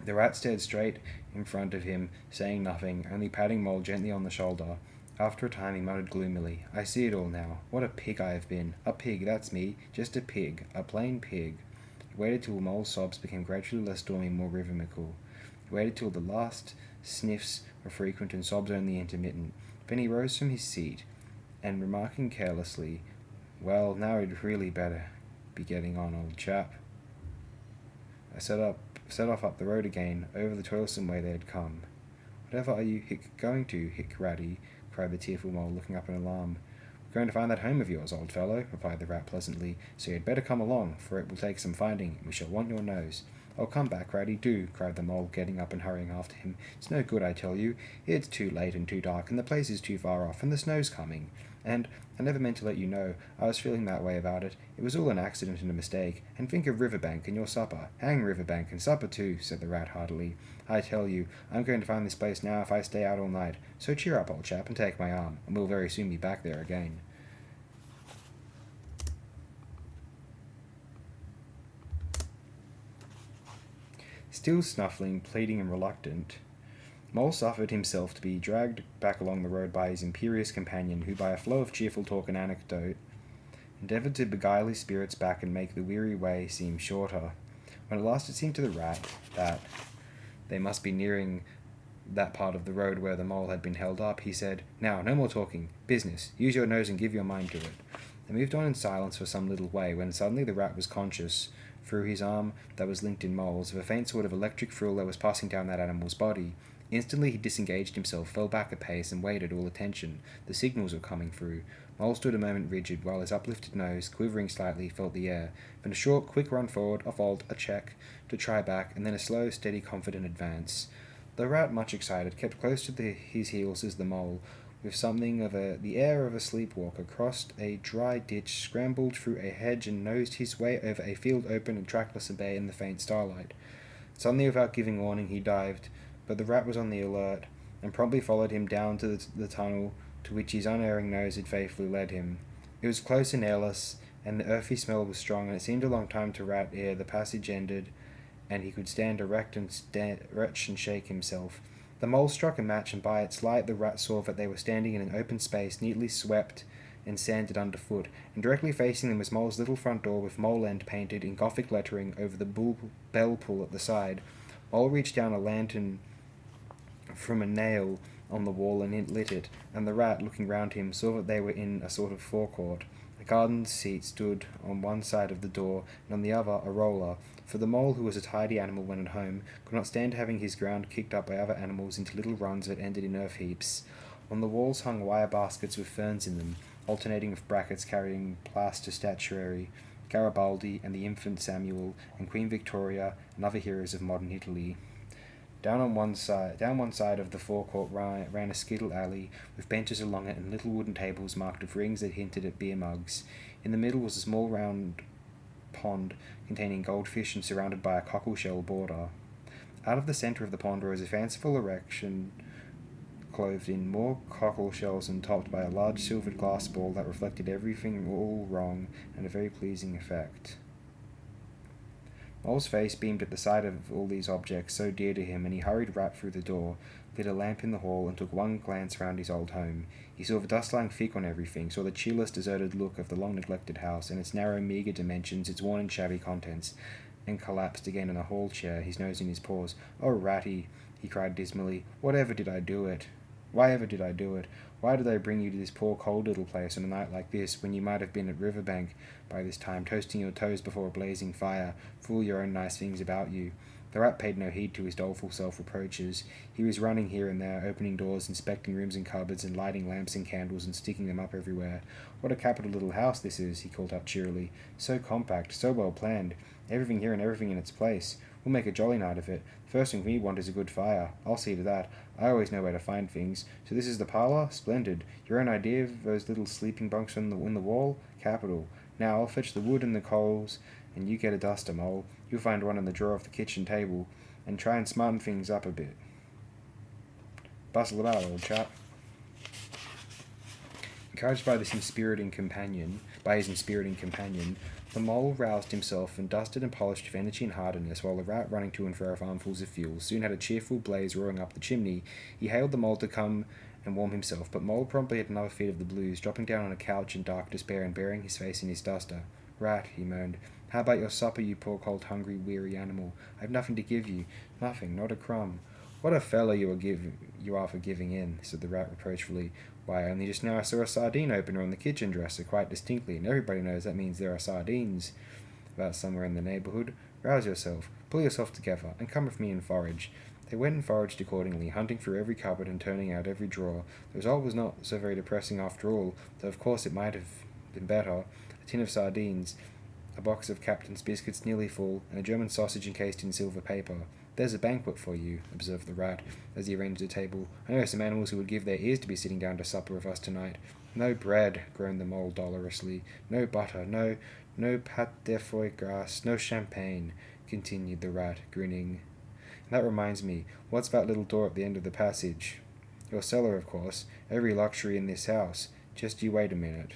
The rat stared straight in front of him, saying nothing, only patting Mole gently on the shoulder. After a time he muttered gloomily, "I see it all now. What a pig I have been. A pig, that's me. Just a pig. A plain pig." He waited till Mole's sobs became gradually less stormy and more rhythmical. He waited till the last sniffs were frequent and sobs only intermittent. Then he rose from his seat, and remarking carelessly, "Well, now you'd really better be getting on, old chap," I set off up the road again, over the toilsome way they had come. "Whatever are you going to, Ratty?" cried the tearful Mole, looking up in alarm. "We're going to find that home of yours, old fellow," replied the rat pleasantly, "so you had better come along, for it will take some finding, and we shall want your nose." "Oh, come back, Ratty, do," cried the Mole, getting up and hurrying after him. "It's no good, I tell you. It's too late and too dark, and the place is too far off, and the snow's coming. And I never meant to let you know. I was feeling that way about it. It was all an accident and a mistake. And think of Riverbank and your supper. Hang Riverbank and supper too," said the rat heartily. "I tell you, I'm going to find this place now if I stay out all night. So cheer up, old chap, and take my arm, and we'll very soon be back there again." Still snuffling, pleading, and reluctant, Mole suffered himself to be dragged back along the road by his imperious companion, who, by a flow of cheerful talk and anecdote, endeavoured to beguile his spirits back and make the weary way seem shorter. When at last it seemed to the rat that they must be nearing that part of the road where the Mole had been held up, he said, "Now, no more talking. Business. Use your nose and give your mind to it." They moved on in silence for some little way, when suddenly the rat was conscious, through his arm that was linked in Mole's, of a faint sort of electric thrill that was passing down that animal's body. Instantly he disengaged himself, fell back a pace, and waited, all attention. The signals were coming through. Mole stood a moment rigid, while his uplifted nose, quivering slightly, felt the air. Then a short, quick run forward, a vault, a check, to try back, and then a slow, steady, confident advance. The rat, much excited, kept close to his heels as the Mole, with something of the air of a sleepwalker, crossed a dry ditch, scrambled through a hedge, and nosed his way over a field open and trackless and bare in the faint starlight. Suddenly, without giving warning, he dived, but the rat was on the alert, and promptly followed him down to the tunnel to which his unerring nose had faithfully led him. It was close and airless, and the earthy smell was strong, and it seemed a long time to Rat ere the passage ended, and he could stand erect and stretch and shake himself. The Mole struck a match, and by its light the rat saw that they were standing in an open space, neatly swept and sanded underfoot, and directly facing them was Mole's little front door, with Mole End painted in Gothic lettering over the bell pull at the side. Mole reached down a lantern from a nail on the wall and lit it, and the rat, looking round him, saw that they were in a sort of forecourt. A garden seat stood on one side of the door, and on the other a roller, for the Mole, who was a tidy animal when at home, could not stand having his ground kicked up by other animals into little runs that ended in earth heaps. On the walls hung wire baskets with ferns in them, alternating with brackets carrying plaster statuary, Garibaldi and the infant Samuel, and Queen Victoria, and other heroes of modern Italy. Down one side of the forecourt ran a skittle alley, with benches along it and little wooden tables marked with rings that hinted at beer mugs. In the middle was a small round pond containing goldfish and surrounded by a cockle-shell border. Out of the centre of the pond rose a fanciful erection clothed in more cockle shells and topped by a large silvered glass ball that reflected everything all wrong and a very pleasing effect. Mole's face beamed at the sight of all these objects so dear to him, and he hurried Rat through the door, lit a lamp in the hall, and took one glance round his old home. He saw the dust-lying thick on everything, saw the cheerless, deserted look of the long-neglected house, and its narrow, meagre dimensions, its worn and shabby contents, and collapsed again in a hall chair, his nose in his paws. "Oh, Ratty," he cried dismally, "whatever did I do it? Why ever did I do it? Why did I bring you to this poor cold little place on a night like this, when you might have been at Riverbank by this time, toasting your toes before a blazing fire, full of your own nice things about you?" The Rat paid no heed to his doleful self-reproaches. He was running here and there, opening doors, inspecting rooms and cupboards, and lighting lamps and candles, and sticking them up everywhere. "What a capital little house this is," he called out cheerily. "So compact, so well planned. Everything here and everything in its place. We'll make a jolly night of it. The first thing we want is a good fire. I'll see to that. I always know where to find things. So this is the parlour? Splendid. Your own idea of those little sleeping bunks in the wall? Capital. Now I'll fetch the wood and the coals, and you get a duster, Mole. You'll find one in the drawer of the kitchen table, and try and smarten things up a bit. Bustle about, old chap." Encouraged by his inspiriting companion, the Mole roused himself and dusted and polished with energy and heartiness, while the Rat, running to and fro with armfuls of fuel, soon had a cheerful blaze roaring up the chimney. He hailed the Mole to come and warm himself, but Mole promptly had another fit of the blues, dropping down on a couch in dark despair and burying his face in his duster. "Rat," he moaned, "how about your supper, you poor cold, hungry, weary animal? I have nothing to give you. Nothing, not a crumb." "What a fellow you are for giving in," said the Rat reproachfully. "Why, only just now I saw a sardine opener on the kitchen dresser quite distinctly, and everybody knows that means there are sardines about somewhere in the neighbourhood. Rouse yourself, pull yourself together, and come with me and forage." They went and foraged accordingly, hunting through every cupboard and turning out every drawer. The result was not so very depressing after all, though of course it might have been better. A tin of sardines, a box of Captain's biscuits nearly full, and a German sausage encased in silver paper. "There's a banquet for you," observed the Rat, as he arranged the table. "I know some animals who would give their ears to be sitting down to supper with us tonight." "No bread," groaned the Mole dolorously. "No butter, no pâte de foie gras, no champagne," continued the Rat, grinning. "And that reminds me, what's that little door at the end of the passage?" "Your cellar, of course. Every luxury in this house. Just you wait a minute."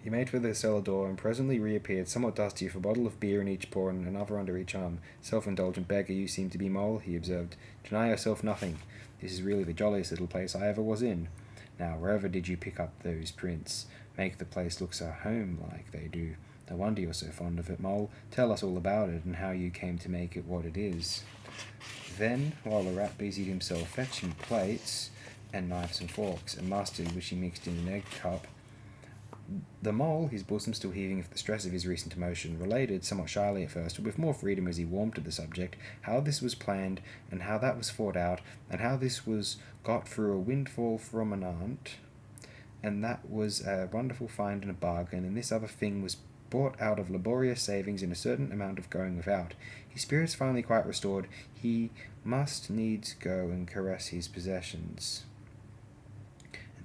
He made for the cellar door, and presently reappeared, somewhat dusty, with a bottle of beer in each paw and another under each arm. "Self-indulgent beggar you seem to be, Mole," he observed. "Deny yourself nothing. This is really the jolliest little place I ever was in. Now, wherever did you pick up those prints? Make the place look so home-like they do. No wonder you're so fond of it, Mole. Tell us all about it, and how you came to make it what it is." Then, while the Rat busied himself fetching plates and knives and forks, and mustard which he mixed in an egg cup, the Mole, his bosom still heaving with the stress of his recent emotion, related, somewhat shyly at first, but with more freedom as he warmed to the subject, how this was planned, and how that was fought out, and how this was got through a windfall from an aunt, and that was a wonderful find and a bargain, and this other thing was bought out of laborious savings and a certain amount of going without. His spirits finally quite restored, he must needs go and caress his possessions,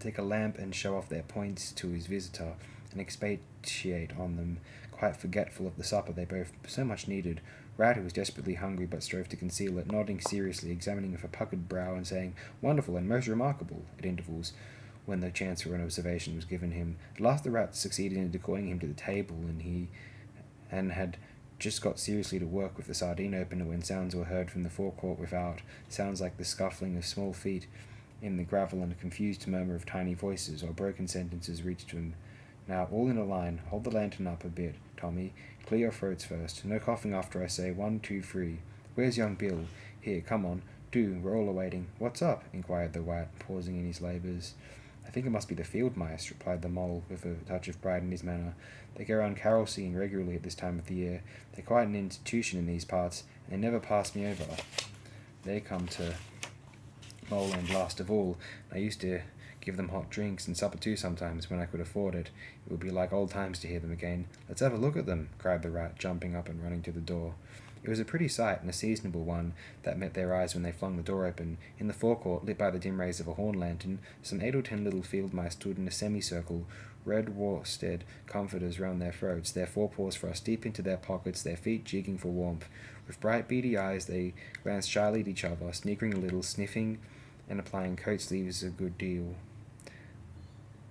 take a lamp and show off their points to his visitor, and expatiate on them, quite forgetful of the supper they both so much needed. Rat, who was desperately hungry but strove to conceal it, nodding seriously, examining with a puckered brow, and saying, "Wonderful and most remarkable," at intervals, when the chance for an observation was given him. At last the Rat succeeded in decoying him to the table, and had just got seriously to work with the sardine opener when sounds were heard from the forecourt without, sounds like the scuffling of small feet in the gravel and a confused murmur of tiny voices, or broken sentences reached him. "Now, all in a line. Hold the lantern up a bit, Tommy. Clear your throats first. No coughing after I say 1, 2, 3. Where's young Bill? Here, come on. Do, we're all awaiting." "What's up?" inquired the Rat, pausing in his labours. "I think it must be the field mice," replied the Mole, with a touch of pride in his manner. "They go round carol singing regularly at this time of the year. They're quite an institution in these parts, and they never pass me over. They come to Moleland last of all. I used to give them hot drinks and supper too sometimes, when I could afford it. It would be like old times to hear them again. Let's have a look at them," cried the Rat, jumping up and running to the door. It was a pretty sight, and a seasonable one, that met their eyes when they flung the door open. In the forecourt, lit by the dim rays of a horn lantern, some 8 or 10 little field mice stood in a semicircle, red worsted comforters round their throats, their forepaws thrust deep into their pockets, their feet jigging for warmth. With bright beady eyes they glanced shyly at each other, sniggering a little, sniffing and applying coat sleeves a good deal.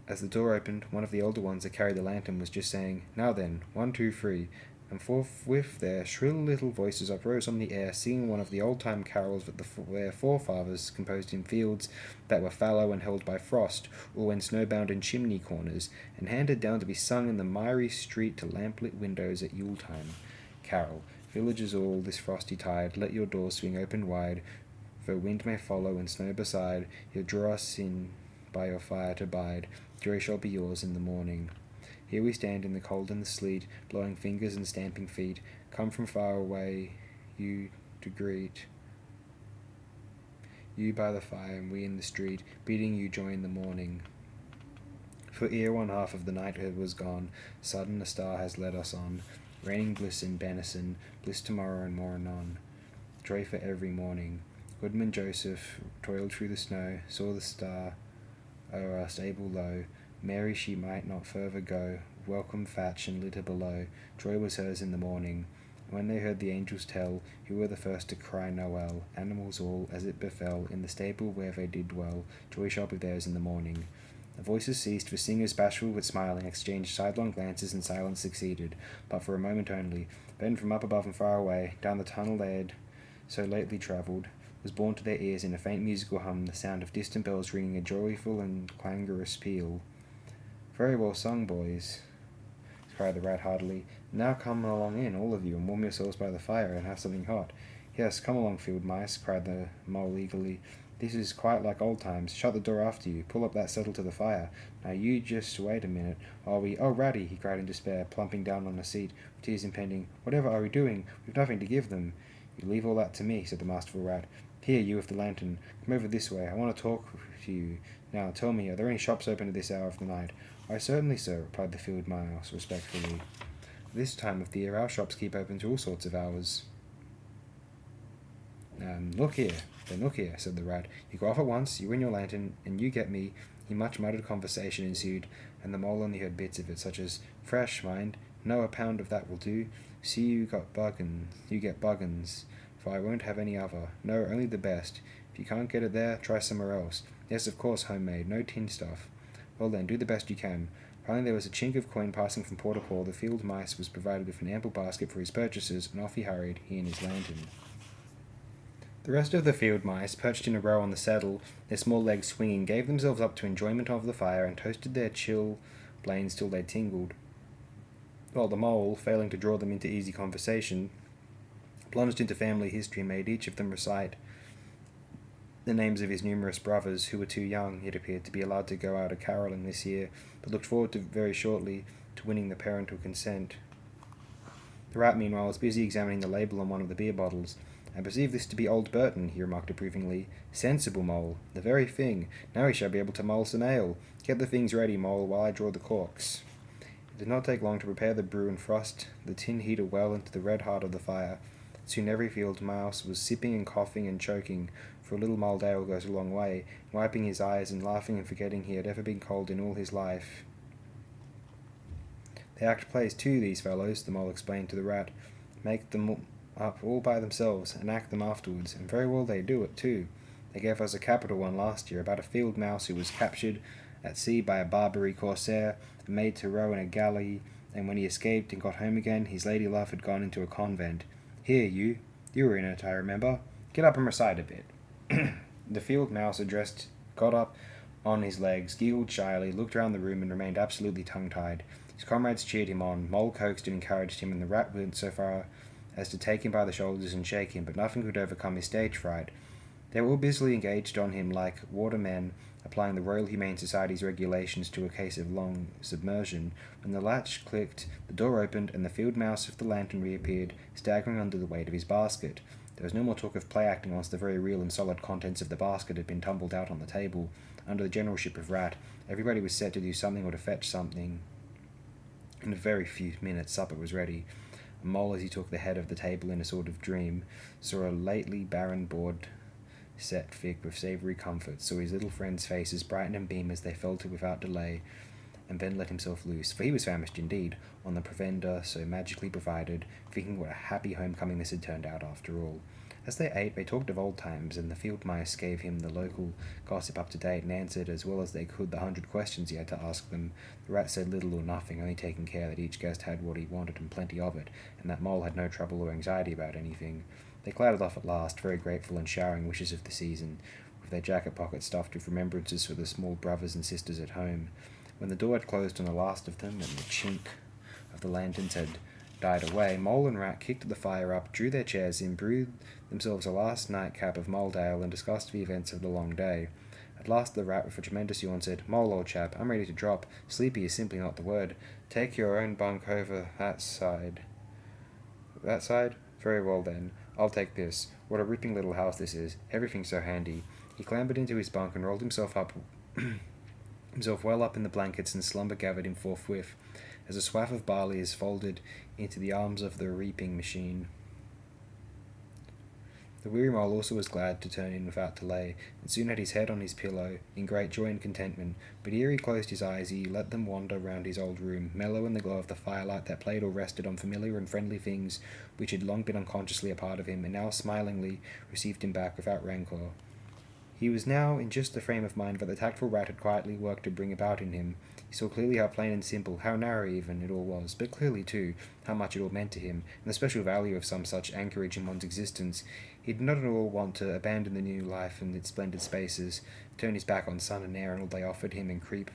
As the door opened, one of the older ones that carried the lantern was just saying, "Now then, 1, 2, 3, and forthwith their shrill little voices uprose on the air, singing one of the old-time carols that their forefathers composed in fields that were fallow and held by frost, or when snowbound in chimney corners, and handed down to be sung in the miry street to lamplit windows at Yule-time. Carol, villagers all, this frosty tide, let your doors swing open wide, though wind may follow and snow beside, you'll draw us in by your fire to bide, joy shall be yours in the morning. Here we stand in the cold and the sleet, blowing fingers and stamping feet, come from far away, you to greet. You by the fire and we in the street, bidding you join the morning. For ere one half of the night was gone, sudden a star has led us on, raining bliss and benison, bliss tomorrow and more anon. Joy for every morning. Goodman Joseph toiled through the snow, saw the star o'er our stable low. Mary she might not further go, welcome thatch and litter below, joy was hers in the morning. When they heard the angels tell, who were the first to cry Noel, animals all, as it befell, in the stable where they did dwell, joy shall be theirs in the morning. The voices ceased, for singers bashful but smiling exchanged sidelong glances, and silence succeeded, but for a moment only. Then from up above and far away, down the tunnel they had so lately travelled, was borne to their ears in a faint musical hum the sound of distant bells ringing a joyful and clangorous peal. "Very well sung, boys," cried the rat heartily. "Now come along in, all of you, and warm yourselves by the fire, and have something hot." "Yes, come along, field mice," cried the mole eagerly. "This is quite like old times. Shut the door after you. Pull up that settle to the fire. Now you just wait a minute while we—" "Oh, Ratty," he cried in despair, plumping down on a seat, with tears impending. "Whatever are we doing? We've nothing to give them." "You leave all that to me," said the masterful rat. "Here, you with the lantern, come over this way. I want to talk to you. Now, tell me, are there any shops open at this hour of the night?" "Why, certainly, sir," replied the field mouse respectfully. "This time of the year our shops keep open to all sorts of hours." Look here," said the rat. "You go off at once, you and your lantern, and you get me." A much muttered conversation ensued, and the mole only heard bits of it, such as, "Fresh, mind. No, a pound of that will do. See you get buggins, for I won't have any other. No, only the best. If you can't get it there, try somewhere else. Yes, of course, homemade, no tin stuff. Well then, do the best you can." Finally there was a chink of coin passing from paw to paw. The field mice was provided with an ample basket for his purchases, and off he hurried, he and his lantern. The rest of the field mice, perched in a row on the saddle, their small legs swinging, gave themselves up to enjoyment of the fire, and toasted their chill blains till they tingled, while the mole, failing to draw them into easy conversation, plunged into family history and made each of them recite the names of his numerous brothers, who were too young, it appeared, to be allowed to go out a-carolling this year, but looked forward to very shortly to winning the parental consent. The rat, meanwhile, was busy examining the label on one of the beer bottles. "I perceive this to be old Burton," he remarked approvingly. "Sensible mole. The very thing. Now we shall be able to mull some ale. Get the things ready, mole, while I draw the corks." It did not take long to prepare the brew and thrust the tin heater well into the red heart of the fire. Soon every field mouse was sipping and coughing and choking, for a little mulled ale goes a long way, and wiping his eyes and laughing and forgetting he had ever been cold in all his life. "They act plays too, these fellows," the mole explained to the rat. "Make them up all by themselves, and act them afterwards, and very well they do it too. They gave us a capital one last year, about a field mouse who was captured at sea by a Barbary corsair, and made to row in a galley, and when he escaped and got home again, his lady love had gone into a convent. Here, you were in it, I remember. Get up and recite a bit." The field mouse addressed got up on his legs, giggled shyly, looked round the room, and remained absolutely tongue-tied. His comrades cheered him on, Mole coaxed and encouraged him, and the rat went so far as to take him by the shoulders and shake him, but nothing could overcome his stage fright. They were all busily engaged on him like watermen, applying the Royal Humane Society's regulations to a case of long submersion, when the latch clicked, the door opened, and the field mouse with the lantern reappeared, staggering under the weight of his basket. There was no more talk of play-acting once the very real and solid contents of the basket had been tumbled out on the table. Under the generalship of Rat, everybody was set to do something or to fetch something. In a very few minutes supper was ready. A mole, as he took the head of the table in a sort of dream, saw a lately barren board set thick with savoury comforts, saw his little friends' faces brighten and beam as they fell to without delay, and then let himself loose, for he was famished indeed, on the provender so magically provided, thinking what a happy homecoming this had turned out after all. As they ate, they talked of old times, and the field mice gave him the local gossip up to date and answered as well as they could the 100 questions he had to ask them. The rat said little or nothing, only taking care that each guest had what he wanted and plenty of it, and that Mole had no trouble or anxiety about anything. They clattered off at last, very grateful and showering wishes of the season, with their jacket pockets stuffed with remembrances for the small brothers and sisters at home. When the door had closed on the last of them, and the chink of the lanterns had died away, Mole and Rat kicked the fire up, drew their chairs in, brewed themselves a last nightcap of Moledale, and discussed the events of the long day. At last the Rat, with a tremendous yawn, said, "Mole, old chap, I'm ready to drop. Sleepy is simply not the word. Take your own bunk over that side." "That side? Very well then. I'll take this. What a ripping little house this is. Everything's so handy." He clambered into his bunk and rolled himself well up in the blankets, and slumber gathered him forthwith, as a swath of barley is folded into the arms of the reaping machine. The weary Mole also was glad to turn in without delay, and soon had his head on his pillow, in great joy and contentment. But ere he closed his eyes, he let them wander round his old room, mellow in the glow of the firelight that played or rested on familiar and friendly things which had long been unconsciously a part of him, and now smilingly received him back without rancour. He was now in just the frame of mind that the tactful Rat had quietly worked to bring about in him. He saw clearly how plain and simple, how narrow even, it all was, but clearly, too, how much it all meant to him, and the special value of some such anchorage in one's existence. He did not at all want to abandon the new life and its splendid spaces, turn his back on sun and air and all they offered him, and creep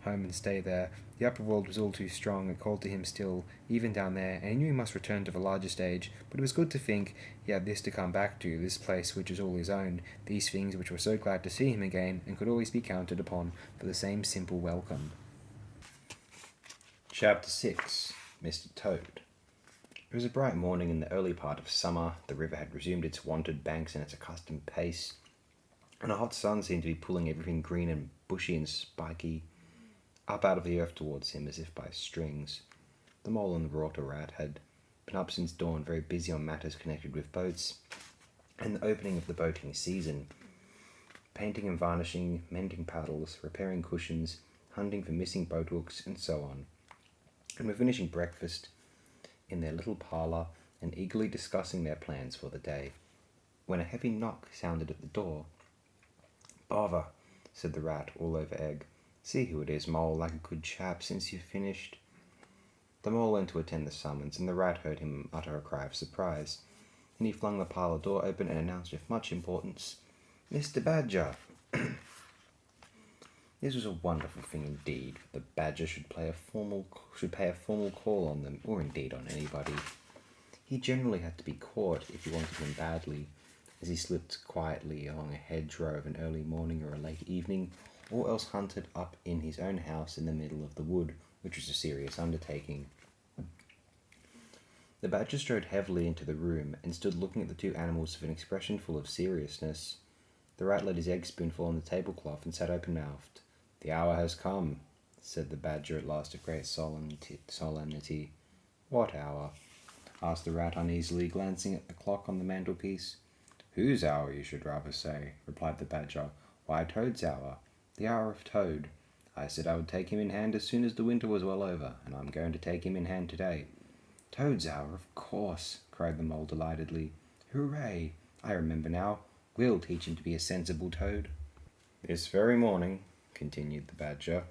home and stay there. The upper world was all too strong, it called to him still, even down there, and he knew he must return to the larger stage, but it was good to think he had this to come back to, this place which was all his own, these things which were so glad to see him again, and could always be counted upon for the same simple welcome. Chapter 6. Mr. Toad. It was a bright morning in the early part of summer. The river had resumed its wonted banks and its accustomed pace, and a hot sun seemed to be pulling everything green and bushy and spiky up out of the earth towards him as if by strings. The Mole and the Water Rat had been up since dawn, very busy on matters connected with boats and the opening of the boating season, painting and varnishing, mending paddles, repairing cushions, hunting for missing boat hooks, and so on, and were finishing breakfast in their little parlour and eagerly discussing their plans for the day, when a heavy knock sounded at the door. "Bother," said the Rat, all over egg. "See who it is, Mole, like a good chap, since you've finished." The Mole went to attend the summons, and the Rat heard him utter a cry of surprise. Then he flung the parlour door open and announced with much importance, "Mr. Badger." This was a wonderful thing indeed, that the Badger should pay a formal call on them, or indeed on anybody. He generally had to be caught if you wanted him badly, as he slipped quietly along a hedgerow of an early morning or a late evening, or else hunted up in his own house in the middle of the wood, which was a serious undertaking. The Badger strode heavily into the room, and stood looking at the two animals with an expression full of seriousness. The Rat laid his egg spoonful on the tablecloth and sat open-mouthed. "The hour has come," said the Badger at last with great solemnity. "What hour?" asked the Rat uneasily, glancing at the clock on the mantelpiece. "Whose hour, you should rather say," replied the Badger. "Why, Toad's hour. The hour of Toad. I said I would take him in hand as soon as the winter was well over, and I'm going to take him in hand today." "Toad's hour, of course," cried the Mole delightedly. "Hooray! I remember now. We'll teach him to be a sensible Toad." "This very morning," continued the Badger,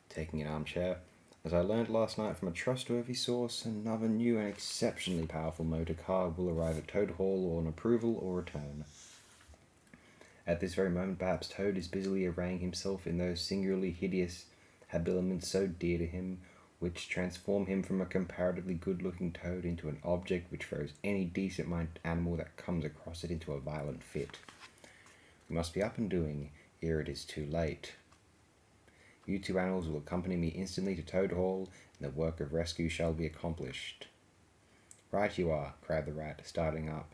taking an armchair, "as I learnt last night from a trustworthy source, another new and exceptionally powerful motor car will arrive at Toad Hall on approval or return. At this very moment, perhaps, Toad is busily arraying himself in those singularly hideous habiliments so dear to him, which transform him from a comparatively good-looking Toad into an object which throws any decent-minded animal that comes across it into a violent fit. We must be up and doing ere it is too late. You two animals will accompany me instantly to Toad Hall, and the work of rescue shall be accomplished." "Right you are," cried the Rat, starting up.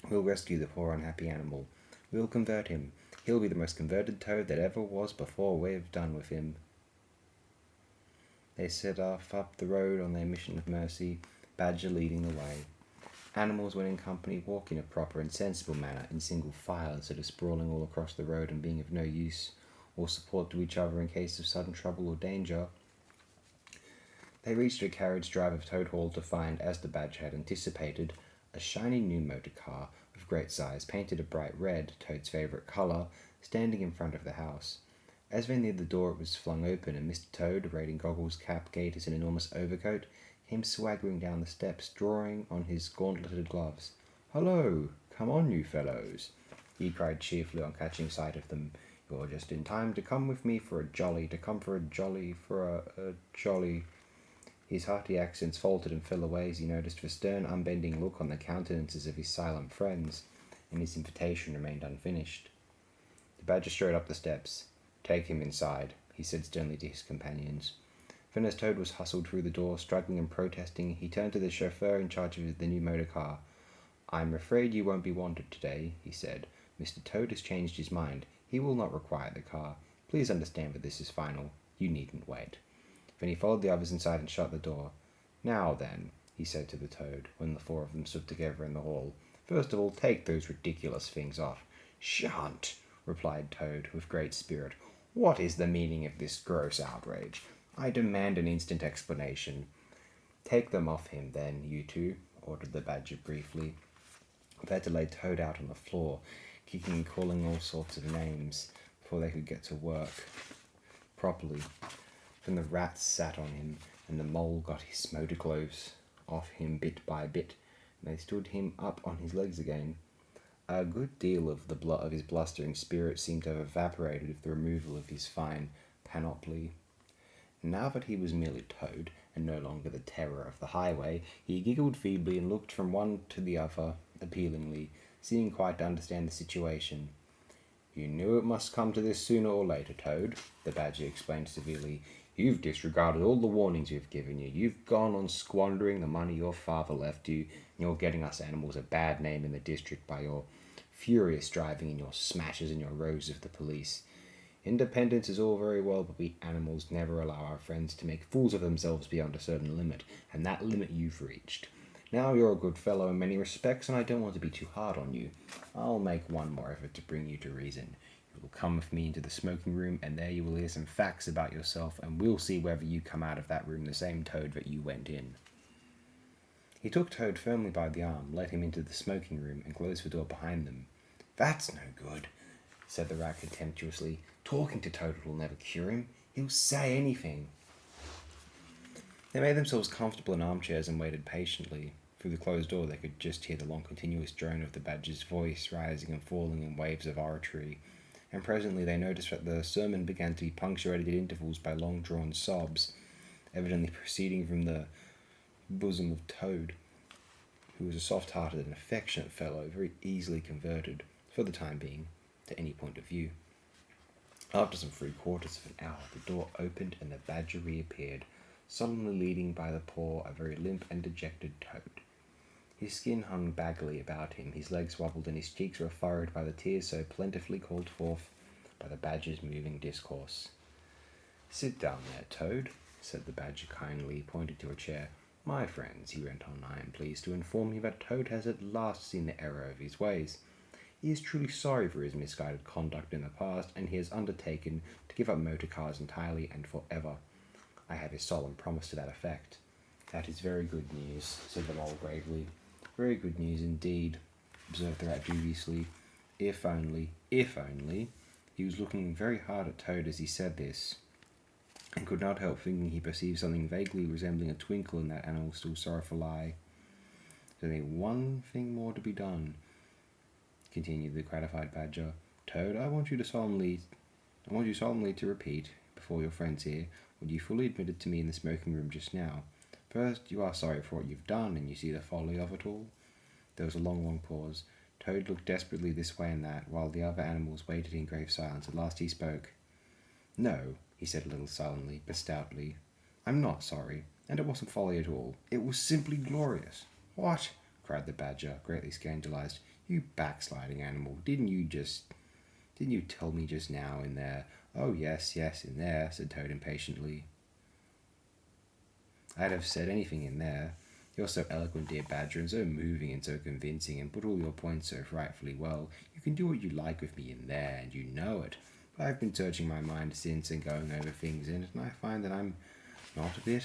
"We'll rescue the poor unhappy animal. We'll convert him. He'll be the most converted Toad that ever was before we've done with him." They set off up the road on their mission of mercy, Badger leading the way. Animals, when in company, walk in a proper and sensible manner, in single file, instead of sprawling all across the road and being of no use, or support to each other in case of sudden trouble or danger. They reached a carriage drive of Toad Hall to find, as the Badger had anticipated, a shiny new motor car of great size, painted a bright red, Toad's favourite colour, standing in front of the house. As they neared the door, it was flung open, and Mr. Toad, raiding goggles, cap, gaiters, and enormous overcoat, came swaggering down the steps, drawing on his gauntleted gloves. "Hullo! Come on, you fellows!" he cried cheerfully on catching sight of them. "You're just in time to come with me for a jolly, His hearty accents faltered and fell away as he noticed the stern, unbending look on the countenances of his silent friends, and his invitation remained unfinished. The Badger strode up the steps. "Take him inside," he said sternly to his companions. Then as Toad was hustled through the door, struggling and protesting, he turned to the chauffeur in charge of the new motor car. "I'm afraid you won't be wanted today," he said. "Mr. Toad has changed his mind. He will not require the car. Please understand that this is final. You needn't wait." Then he followed the others inside and shut the door. "Now then," he said to the Toad, when the four of them stood together in the hall, "first of all, take those ridiculous things off." "Shan't," replied Toad, with great spirit. "What is the meaning of this gross outrage? I demand an instant explanation." "Take them off him, then, you two," ordered the Badger briefly. They had to lay Toad out on the floor, kicking and calling all sorts of names, before they could get to work properly. Then the rats sat on him, and the mole got his motor clothes off him bit by bit, and they stood him up on his legs again. A good deal of his blustering spirit seemed to have evaporated with the removal of his fine panoply. Now that he was merely Toad, and no longer the terror of the highway, he giggled feebly and looked from one to the other appealingly, seeming quite to understand the situation. "You knew it must come to this sooner or later, Toad," the Badger explained severely. "You've disregarded all the warnings we've given you. You've gone on squandering the money your father left you, and you're getting us animals a bad name in the district by your furious driving and your smashes and your rows of the police. Independence is all very well, but we animals never allow our friends to make fools of themselves beyond a certain limit, and that limit you've reached. Now you're a good fellow in many respects, and I don't want to be too hard on you. I'll make one more effort to bring you to reason. You will come with me into the smoking room, and there you will hear some facts about yourself, and we'll see whether you come out of that room the same Toad that you went in." He took Toad firmly by the arm, led him into the smoking room, and closed the door behind them. "That's no good," said the rat contemptuously. "Talking to Toad will never cure him. He'll say anything." They made themselves comfortable in armchairs and waited patiently. Through the closed door they could just hear the long continuous drone of the Badger's voice rising and falling in waves of oratory, and presently they noticed that the sermon began to be punctuated at intervals by long-drawn sobs, evidently proceeding from the bosom of Toad, who was a soft-hearted and affectionate fellow, very easily converted, for the time being, to any point of view. After some 3/4 of an hour, the door opened and the Badger reappeared, solemnly leading by the paw a very limp and dejected Toad. His skin hung baggily about him, his legs wobbled, and his cheeks were furrowed by the tears so plentifully called forth by the Badger's moving discourse. "Sit down there, Toad," said the Badger kindly, pointing to a chair. "My friends," he went on, "I am pleased to inform you that Toad has at last seen the error of his ways. He is truly sorry for his misguided conduct in the past, and he has undertaken to give up motor cars entirely and for ever. I have his solemn promise to that effect." "That is very good news," said the Mole gravely. "Very good news indeed," observed the Rat dubiously. If only. He was looking very hard at Toad as he said this, and could not help thinking he perceived something vaguely resembling a twinkle in that animal's still sorrowful eye. "There's only one thing more to be done," continued the gratified Badger. "Toad, I want you solemnly to repeat, before your friends here, what you fully admitted to me in the smoking room just now. First, you are sorry for what you've done, and you see the folly of it all." There was a long pause. Toad looked desperately this way and that, while the other animals waited in grave silence. At last he spoke. "No," he said a little sullenly, but stoutly. "I'm not sorry, and it wasn't folly at all. It was simply glorious." "What?" cried the Badger, greatly scandalized. "You backsliding animal, didn't you tell me just now in there?" "Oh, yes, in there," said Toad impatiently. "I'd have said anything in there. You're so eloquent, dear Badger, and so moving and so convincing, and put all your points so frightfully well. You can do what you like with me in there, and you know it. But I've been searching my mind since and going over things in it, and I find that I'm not a bit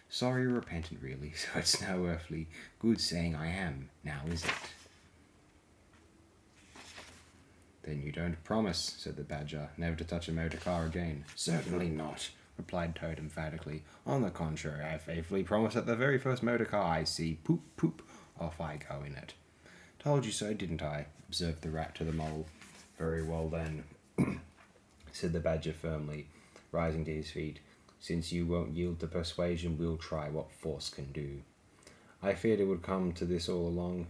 sorry or repentant, really, so it's no earthly good saying I am, now is it? Then you don't promise, said the Badger, never to touch a motor car again. Certainly not, replied Toad emphatically. On the contrary, I faithfully promise that the very first motor car I see, poop, poop, off I go in it. Told you so, didn't I? Observed the Rat to the Mole. Very well then, said the Badger firmly, rising to his feet. Since you won't yield to persuasion, we'll try what force can do. I feared it would come to this all along.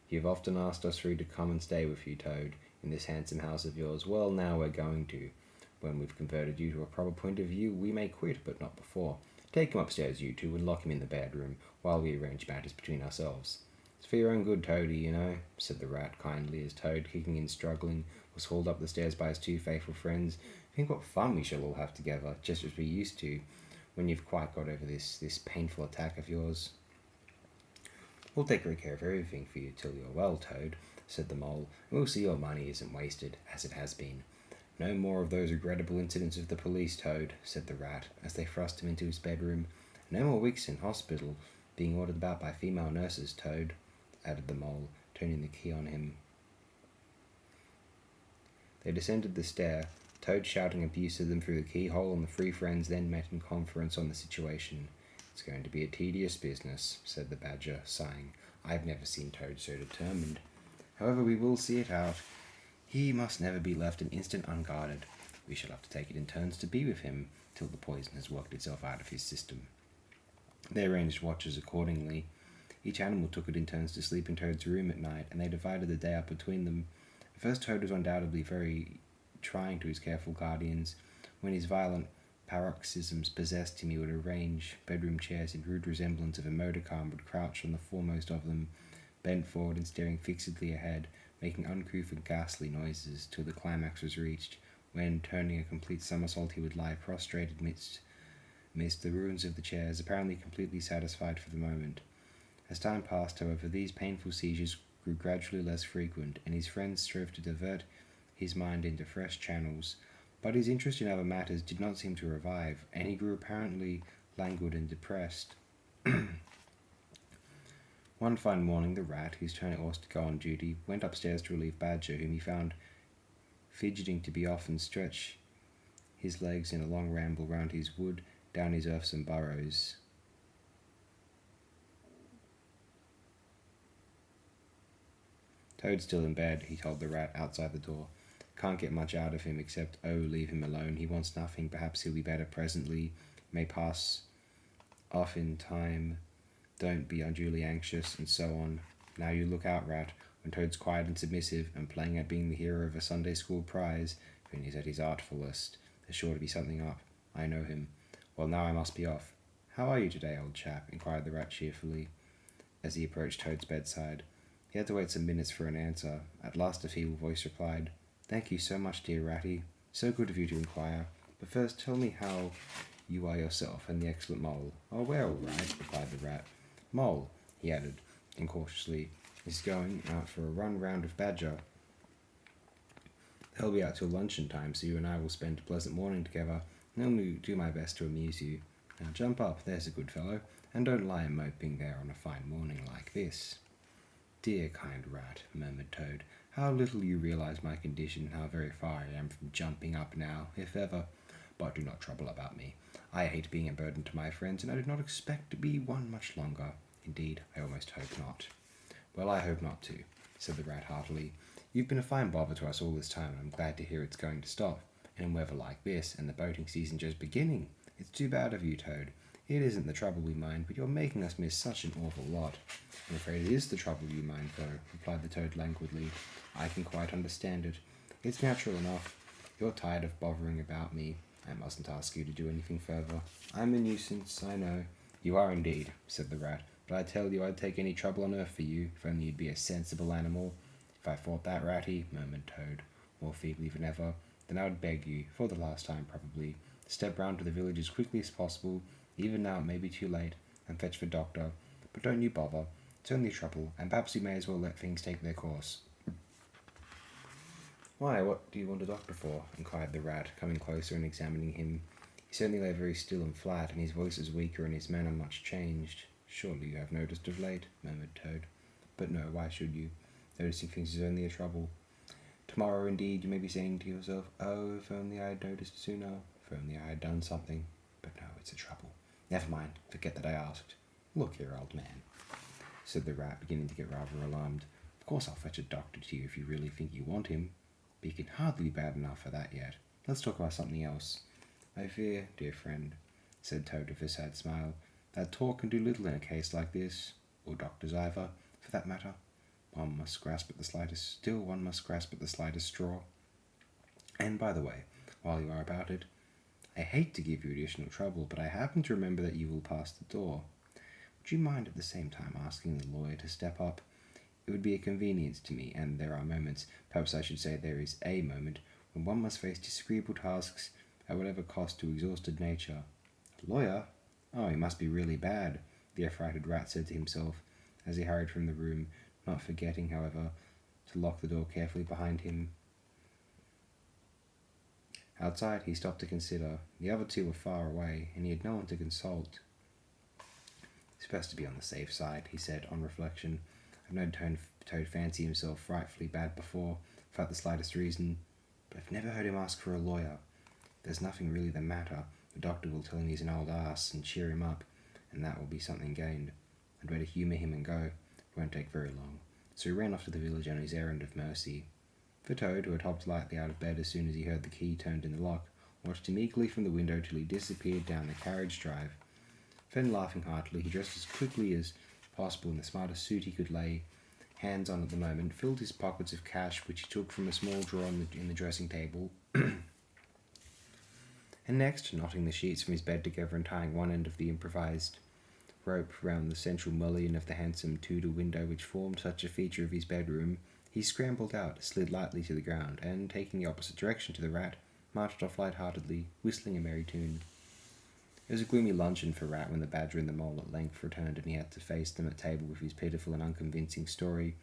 You've often asked us three to come and stay with you, Toad, in this handsome house of yours. Well, now we're going to. When we've converted you to a proper point of view, we may quit, but not before. Take him upstairs, you two, and lock him in the bedroom, while we arrange matters between ourselves. It's for your own good, Toady, you know, said the Rat kindly, as Toad, kicking and struggling, was hauled up the stairs by his two faithful friends. Think what fun we shall all have together, just as we used to, when you've quite got over this painful attack of yours. We'll take great care of everything for you till you're well, Toad, said the Mole, and we'll see your money isn't wasted, as it has been. No more of those regrettable incidents with the police, Toad, said the Rat, as they thrust him into his bedroom. No more weeks in hospital, being ordered about by female nurses, Toad, added the Mole, turning the key on him. They descended the stair, Toad shouting abuse at them through the keyhole, and the three friends then met in conference on the situation. It's going to be a tedious business, said the Badger, sighing. I've never seen Toad so determined. However, we will see it out. He must never be left an instant unguarded. We shall have to take it in turns to be with him, till the poison has worked itself out of his system. They arranged watches accordingly. Each animal took it in turns to sleep in Toad's room at night, and they divided the day up between them. At first Toad was undoubtedly very trying to his careful guardians. When his violent paroxysms possessed him, he would arrange bedroom chairs in rude resemblance of a motor car and would crouch on the foremost of them, bent forward and staring fixedly ahead, making uncouth and ghastly noises, till the climax was reached, when, turning a complete somersault, he would lie prostrated amidst the ruins of the chairs, apparently completely satisfied for the moment. As time passed, however, these painful seizures grew gradually less frequent, and his friends strove to divert his mind into fresh channels. But his interest in other matters did not seem to revive, and he grew apparently languid and depressed. One fine morning, the Rat, whose turn it was to go on duty, went upstairs to relieve Badger, whom he found fidgeting to be off and stretch his legs in a long ramble round his wood, down his earthsome burrows. Toad's still in bed, he told the Rat outside the door. Can't get much out of him except, oh, leave him alone. He wants nothing. Perhaps he'll be better presently. May pass off in time. Don't be unduly anxious, and so on. Now you look out, Rat. When Toad's quiet and submissive, and playing at being the hero of a Sunday school prize, when he's at his artfulest, there's sure to be something up. I know him. Well, now I must be off. How are you today, old chap? Inquired the Rat cheerfully, as he approached Toad's bedside. He had to wait some minutes for an answer. At last a feeble voice replied, Thank you so much, dear Ratty. So good of you to inquire. But first tell me how you are yourself and the excellent Mole. Oh, we're all right, replied the Rat. Mole, he added, incautiously, is going out for a run round of Badger. They'll be out till luncheon time, so you and I will spend a pleasant morning together, and I'll do my best to amuse you. Now jump up, there's a good fellow, and don't lie moping there on a fine morning like this. Dear kind Rat, murmured Toad, how little you realize my condition, how very far I am from jumping up now, if ever. But do not trouble about me. I hate being a burden to my friends, and I do not expect to be one much longer. Indeed, I almost hope not. Well, I hope not too, said the Rat heartily. You've been a fine bother to us all this time, and I'm glad to hear it's going to stop. And in weather like this, and the boating season just beginning. It's too bad of you, Toad. It isn't the trouble we mind, but you're making us miss such an awful lot. I'm afraid it is the trouble you mind, though, replied the Toad languidly. I can quite understand it. It's natural enough. You're tired of bothering about me. I mustn't ask you to do anything further. I'm a nuisance, I know. You are indeed, said the Rat, but I tell you I'd take any trouble on earth for you, if only you'd be a sensible animal. If I thought that, Ratty, murmured Toad, more feebly than ever, then I would beg you, for the last time probably, to step round to the village as quickly as possible. Even now it may be too late, and fetch the doctor. But don't you bother. It's only trouble, and perhaps you may as well let things take their course. "Why, what do you want a doctor for?" inquired the rat, coming closer and examining him. He certainly lay very still and flat, and his voice was weaker and his manner much changed. "Surely you have noticed of late," murmured Toad. "But no, why should you? Noticing things is only a trouble. Tomorrow, indeed, you may be saying to yourself, 'Oh, if only I had noticed sooner, if only I had done something.' But no, it's a trouble. Never mind, forget that I asked." "Look here, old man," said the rat, beginning to get rather alarmed. "Of course I'll fetch a doctor to you if you really think you want him, but he can hardly be bad enough for that yet. Let's talk about something else." "I fear, dear friend," said Toad with a sad smile, "that talk can do little in a case like this, or doctors either, for that matter. One must grasp at the slightest straw. And by the way, while you are about it, I hate to give you additional trouble, but I happen to remember that you will pass the door. Would you mind at the same time asking the lawyer to step up? It would be a convenience to me, and there are moments, perhaps I should say there is a moment, when one must face disagreeable tasks at whatever cost to exhausted nature." "A lawyer? Oh, he must be really bad," the affrighted rat said to himself, as he hurried from the room, not forgetting, however, to lock the door carefully behind him. Outside, he stopped to consider. The other two were far away, and he had no one to consult. "It's best to be on the safe side," he said, on reflection. "I've known Toad fancy himself frightfully bad before, without the slightest reason, but I've never heard him ask for a lawyer. There's nothing really the matter. The doctor will tell him he's an old ass and cheer him up, and that will be something gained. I'd better humour him and go. It won't take very long." So he ran off to the village on his errand of mercy. For Toad, who had hopped lightly out of bed as soon as he heard the key turned in the lock, watched him eagerly from the window till he disappeared down the carriage drive. Then, laughing heartily, he dressed as quickly as possible in the smartest suit he could lay hands on at the moment, filled his pockets of cash, which he took from a small drawer in the dressing table, and next, knotting the sheets from his bed together and tying one end of the improvised rope round the central mullion of the handsome Tudor window which formed such a feature of his bedroom, he scrambled out, slid lightly to the ground, and, taking the opposite direction to the rat, marched off light-heartedly, whistling a merry tune. It was a gloomy luncheon for Rat when the Badger and the Mole at length returned, and he had to face them at table with his pitiful and unconvincing story.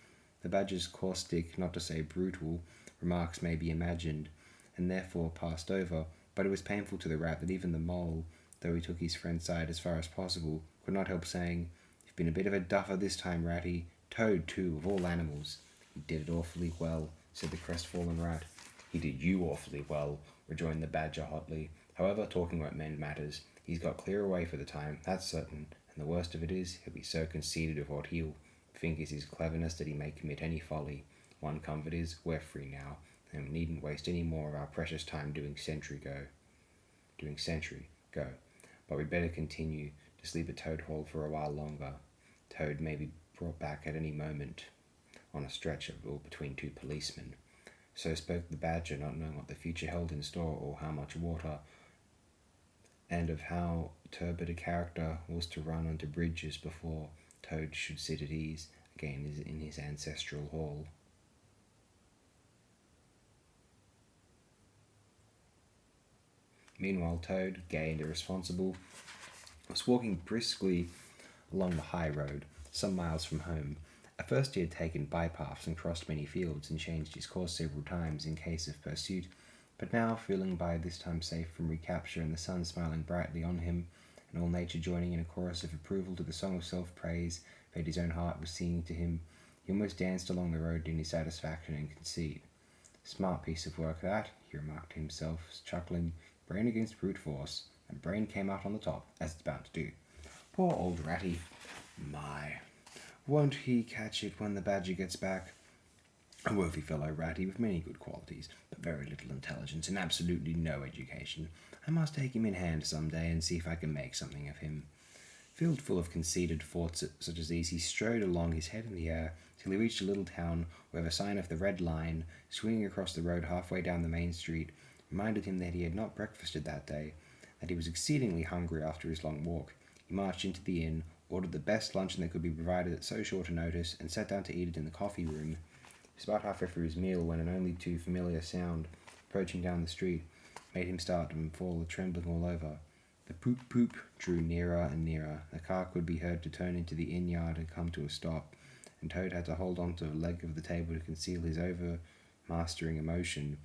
The Badger's caustic, not to say brutal, remarks may be imagined, and therefore passed over, but it was painful to the Rat that even the Mole, though he took his friend's side as far as possible, could not help saying, "You've been a bit of a duffer this time, Ratty. Toad, too, of all animals." "He did it awfully well," said the crestfallen Rat. "He did you awfully well," rejoined the Badger hotly. "However, talking won't mend matters. He's got clear away for the time, that's certain, and the worst of it is, he'll be so conceited of what he'll think is his cleverness that he may commit any folly. One comfort is, we're free now, and we needn't waste any more of our precious time doing sentry go. But we'd better continue to sleep at Toad Hall for a while longer. Toad may be brought back at any moment on a stretcher or between two policemen." So spoke the Badger, not knowing what the future held in store, or how much water, and of how turbid a character was to run under bridges before Toad should sit at ease again in his ancestral hall. Meanwhile, Toad, gay and irresponsible, was walking briskly along the high road, some miles from home. At first he had taken bypaths and crossed many fields and changed his course several times in case of pursuit, but now, feeling by this time safe from recapture and the sun smiling brightly on him, and all nature joining in a chorus of approval to the song of self-praise that his own heart was singing to him, he almost danced along the road in his satisfaction and conceit. "Smart piece of work that," he remarked to himself, chuckling. "Brain against brute force, and brain came out on the top, as it's bound to do. Poor old Ratty. My, won't he catch it when the Badger gets back? A worthy fellow, Ratty, with many good qualities, but very little intelligence and absolutely no education. I must take him in hand some day and see if I can make something of him." Filled full of conceited thoughts such as these, he strode along, his head in the air, till he reached a little town where the sign of the Red Line, swinging across the road halfway down the main street, reminded him that he had not breakfasted that day, that he was exceedingly hungry after his long walk. He marched into the inn, ordered the best luncheon that could be provided at so short a notice, and sat down to eat it in the coffee room. He was about halfway through his meal when an only too familiar sound, approaching down the street, made him start and fall trembling all over. The poop-poop drew nearer and nearer. The car could be heard to turn into the inn-yard and come to a stop, and Toad had to hold on to a leg of the table to conceal his overmighty mastering emotion.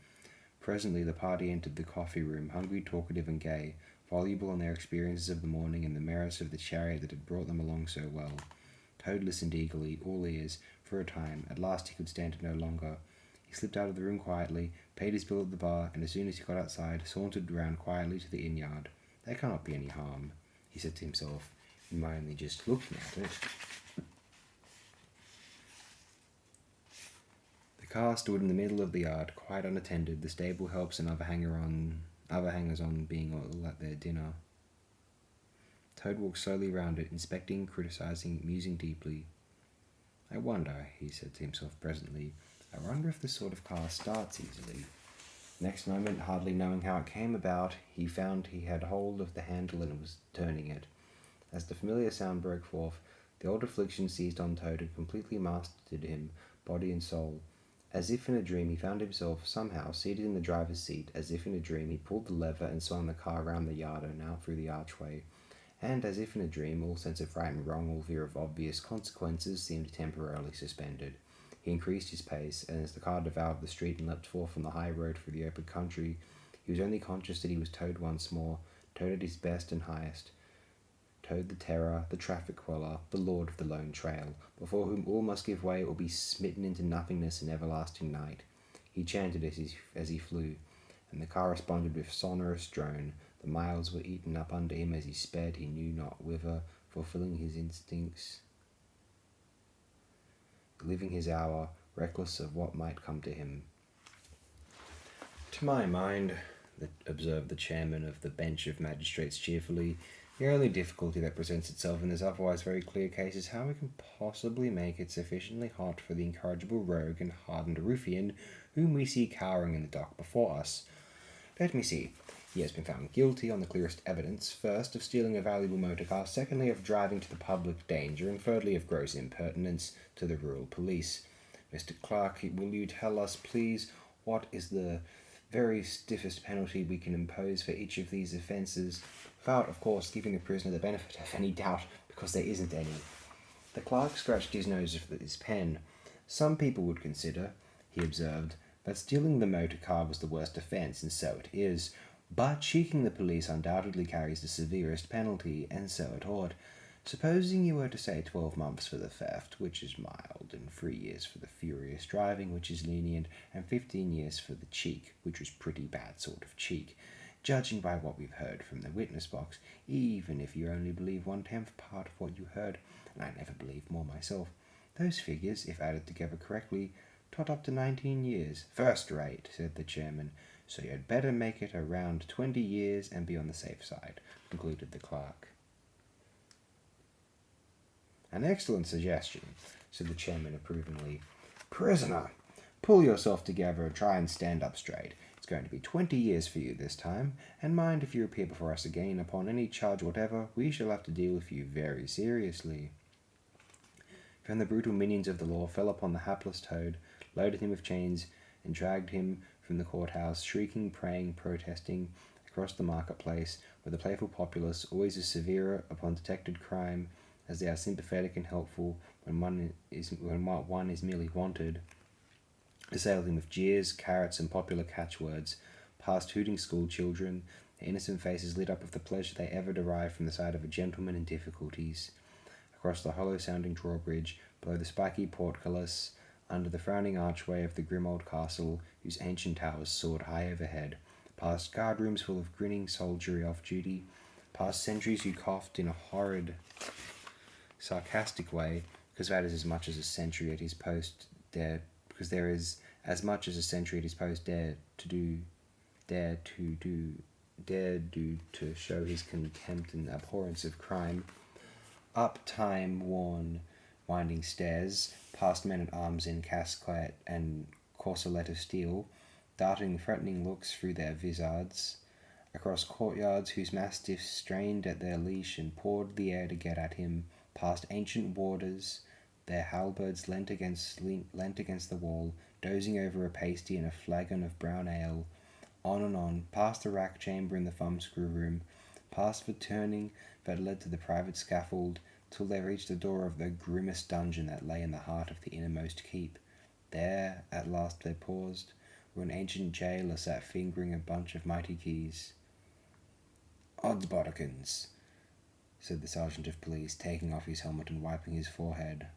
Presently the party entered the coffee room, hungry, talkative, and gay, voluble on their experiences of the morning and the merits of the chariot that had brought them along so well. Toad listened eagerly, all ears, for a time. At last he could stand it no longer. He slipped out of the room quietly, paid his bill at the bar, and as soon as he got outside, sauntered round quietly to the inn-yard. There cannot be any harm, he said to himself, in my only just looking at it. The car stood in the middle of the yard, quite unattended, the stable helps and other hangers-on being all at their dinner. Toad walked slowly round it, inspecting, criticising, musing deeply. I wonder, he said to himself presently, I wonder if this sort of car starts easily. Next moment, hardly knowing how it came about, he found he had hold of the handle and was turning it. As the familiar sound broke forth, the old affliction seized on Toad and completely mastered him, body and soul. As if in a dream, he found himself somehow seated in the driver's seat. As if in a dream, he pulled the lever and swung the car round the yard and out through the archway. And as if in a dream, all sense of right and wrong, all fear of obvious consequences, seemed temporarily suspended. He increased his pace, and as the car devoured the street and leapt forth on the high road through the open country, he was only conscious that he was Toad once more, Toad at his best and highest. Toad the terror, the traffic queller, the lord of the lone trail, before whom all must give way or be smitten into nothingness and everlasting night. He chanted as he flew, and the car responded with sonorous drone. The miles were eaten up under him as he sped, he knew not whither, fulfilling his instincts, living his hour, reckless of what might come to him. To my mind, observed the chairman of the bench of magistrates cheerfully, the only difficulty that presents itself in this otherwise very clear case is how we can possibly make it sufficiently hot for the incorrigible rogue and hardened ruffian whom we see cowering in the dock before us. Let me see. He has been found guilty on the clearest evidence, first, of stealing a valuable motor car, secondly, of driving to the public danger, and thirdly, of gross impertinence to the rural police. Mr. Clerk, will you tell us, please, what is the very stiffest penalty we can impose for each of these offences, without, of course, giving the prisoner the benefit of any doubt, because there isn't any? The clerk scratched his nose with his pen. Some people would consider, he observed, that stealing the motor car was the worst offence, and so it is. But cheeking the police undoubtedly carries the severest penalty, and so it ought. Supposing you were to say 12 months for the theft, which is mild, and 3 years for the furious driving, which is lenient, and 15 years for the cheek, which was pretty bad sort of cheek, judging by what we've heard from the witness box, even if you only believe 1/10 part of what you heard, and I never believed more myself, those figures, if added together correctly, tot up to 19 years. First rate, said the chairman. So you had better make it around 20 years and be on the safe side, concluded the clerk. An excellent suggestion, said the chairman approvingly. Prisoner, pull yourself together and try and stand up straight. It's going to be 20 years for you this time, and mind, if you appear before us again upon any charge whatever, we shall have to deal with you very seriously. Then the brutal minions of the law fell upon the hapless Toad, loaded him with chains, and dragged him from the courthouse, shrieking, praying, protesting, across the marketplace, where the playful populace, always as severe upon detected crime as they are sympathetic and helpful when one is merely wanted, assailed him with jeers, carrots, and popular catchwords, past hooting school children, their innocent faces lit up with the pleasure they ever derived from the sight of a gentleman in difficulties, across the hollow-sounding drawbridge, below the spiky portcullis, under the frowning archway of the grim old castle, whose ancient towers soared high overhead, past guard-rooms full of grinning soldiery off duty, past sentries who coughed in a horrid, sarcastic way, because that is as much as a sentry at his post dared, because there is as much as a sentry at his post dared do to show his contempt and abhorrence of crime, up time-worn winding stairs, past men-at-arms in casquette and corselet of steel, darting threatening looks through their vizards, across courtyards whose mastiffs strained at their leash and pawed the air to get at him, past ancient warders, their halberds leant against the wall, dozing over a pasty and a flagon of brown ale, on, past the rack chamber in the thumbscrew room, past the turning that led to the private scaffold, till they reached the door of the grimmest dungeon that lay in the heart of the innermost keep. There, at last, they paused, where an ancient jailer sat fingering a bunch of mighty keys. "Oddsbodikins," said the sergeant of police, taking off his helmet and wiping his forehead.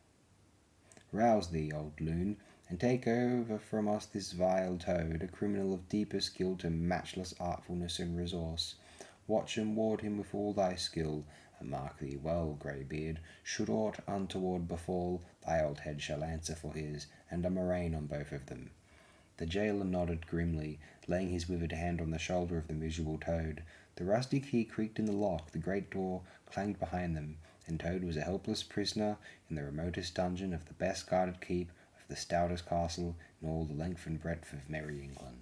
"Rouse thee, old loon, and take over from us this vile toad, a criminal of deepest guilt and matchless artfulness and resource. Watch and ward him with all thy skill, and mark thee well, greybeard, should aught untoward befall, thy old head shall answer for his, and a murrain on both of them." The jailer nodded grimly, laying his withered hand on the shoulder of the miserable Toad. The rusty key creaked in the lock, the great door clanged behind them, and Toad was a helpless prisoner in the remotest dungeon of the best guarded keep of the stoutest castle in all the length and breadth of merry England.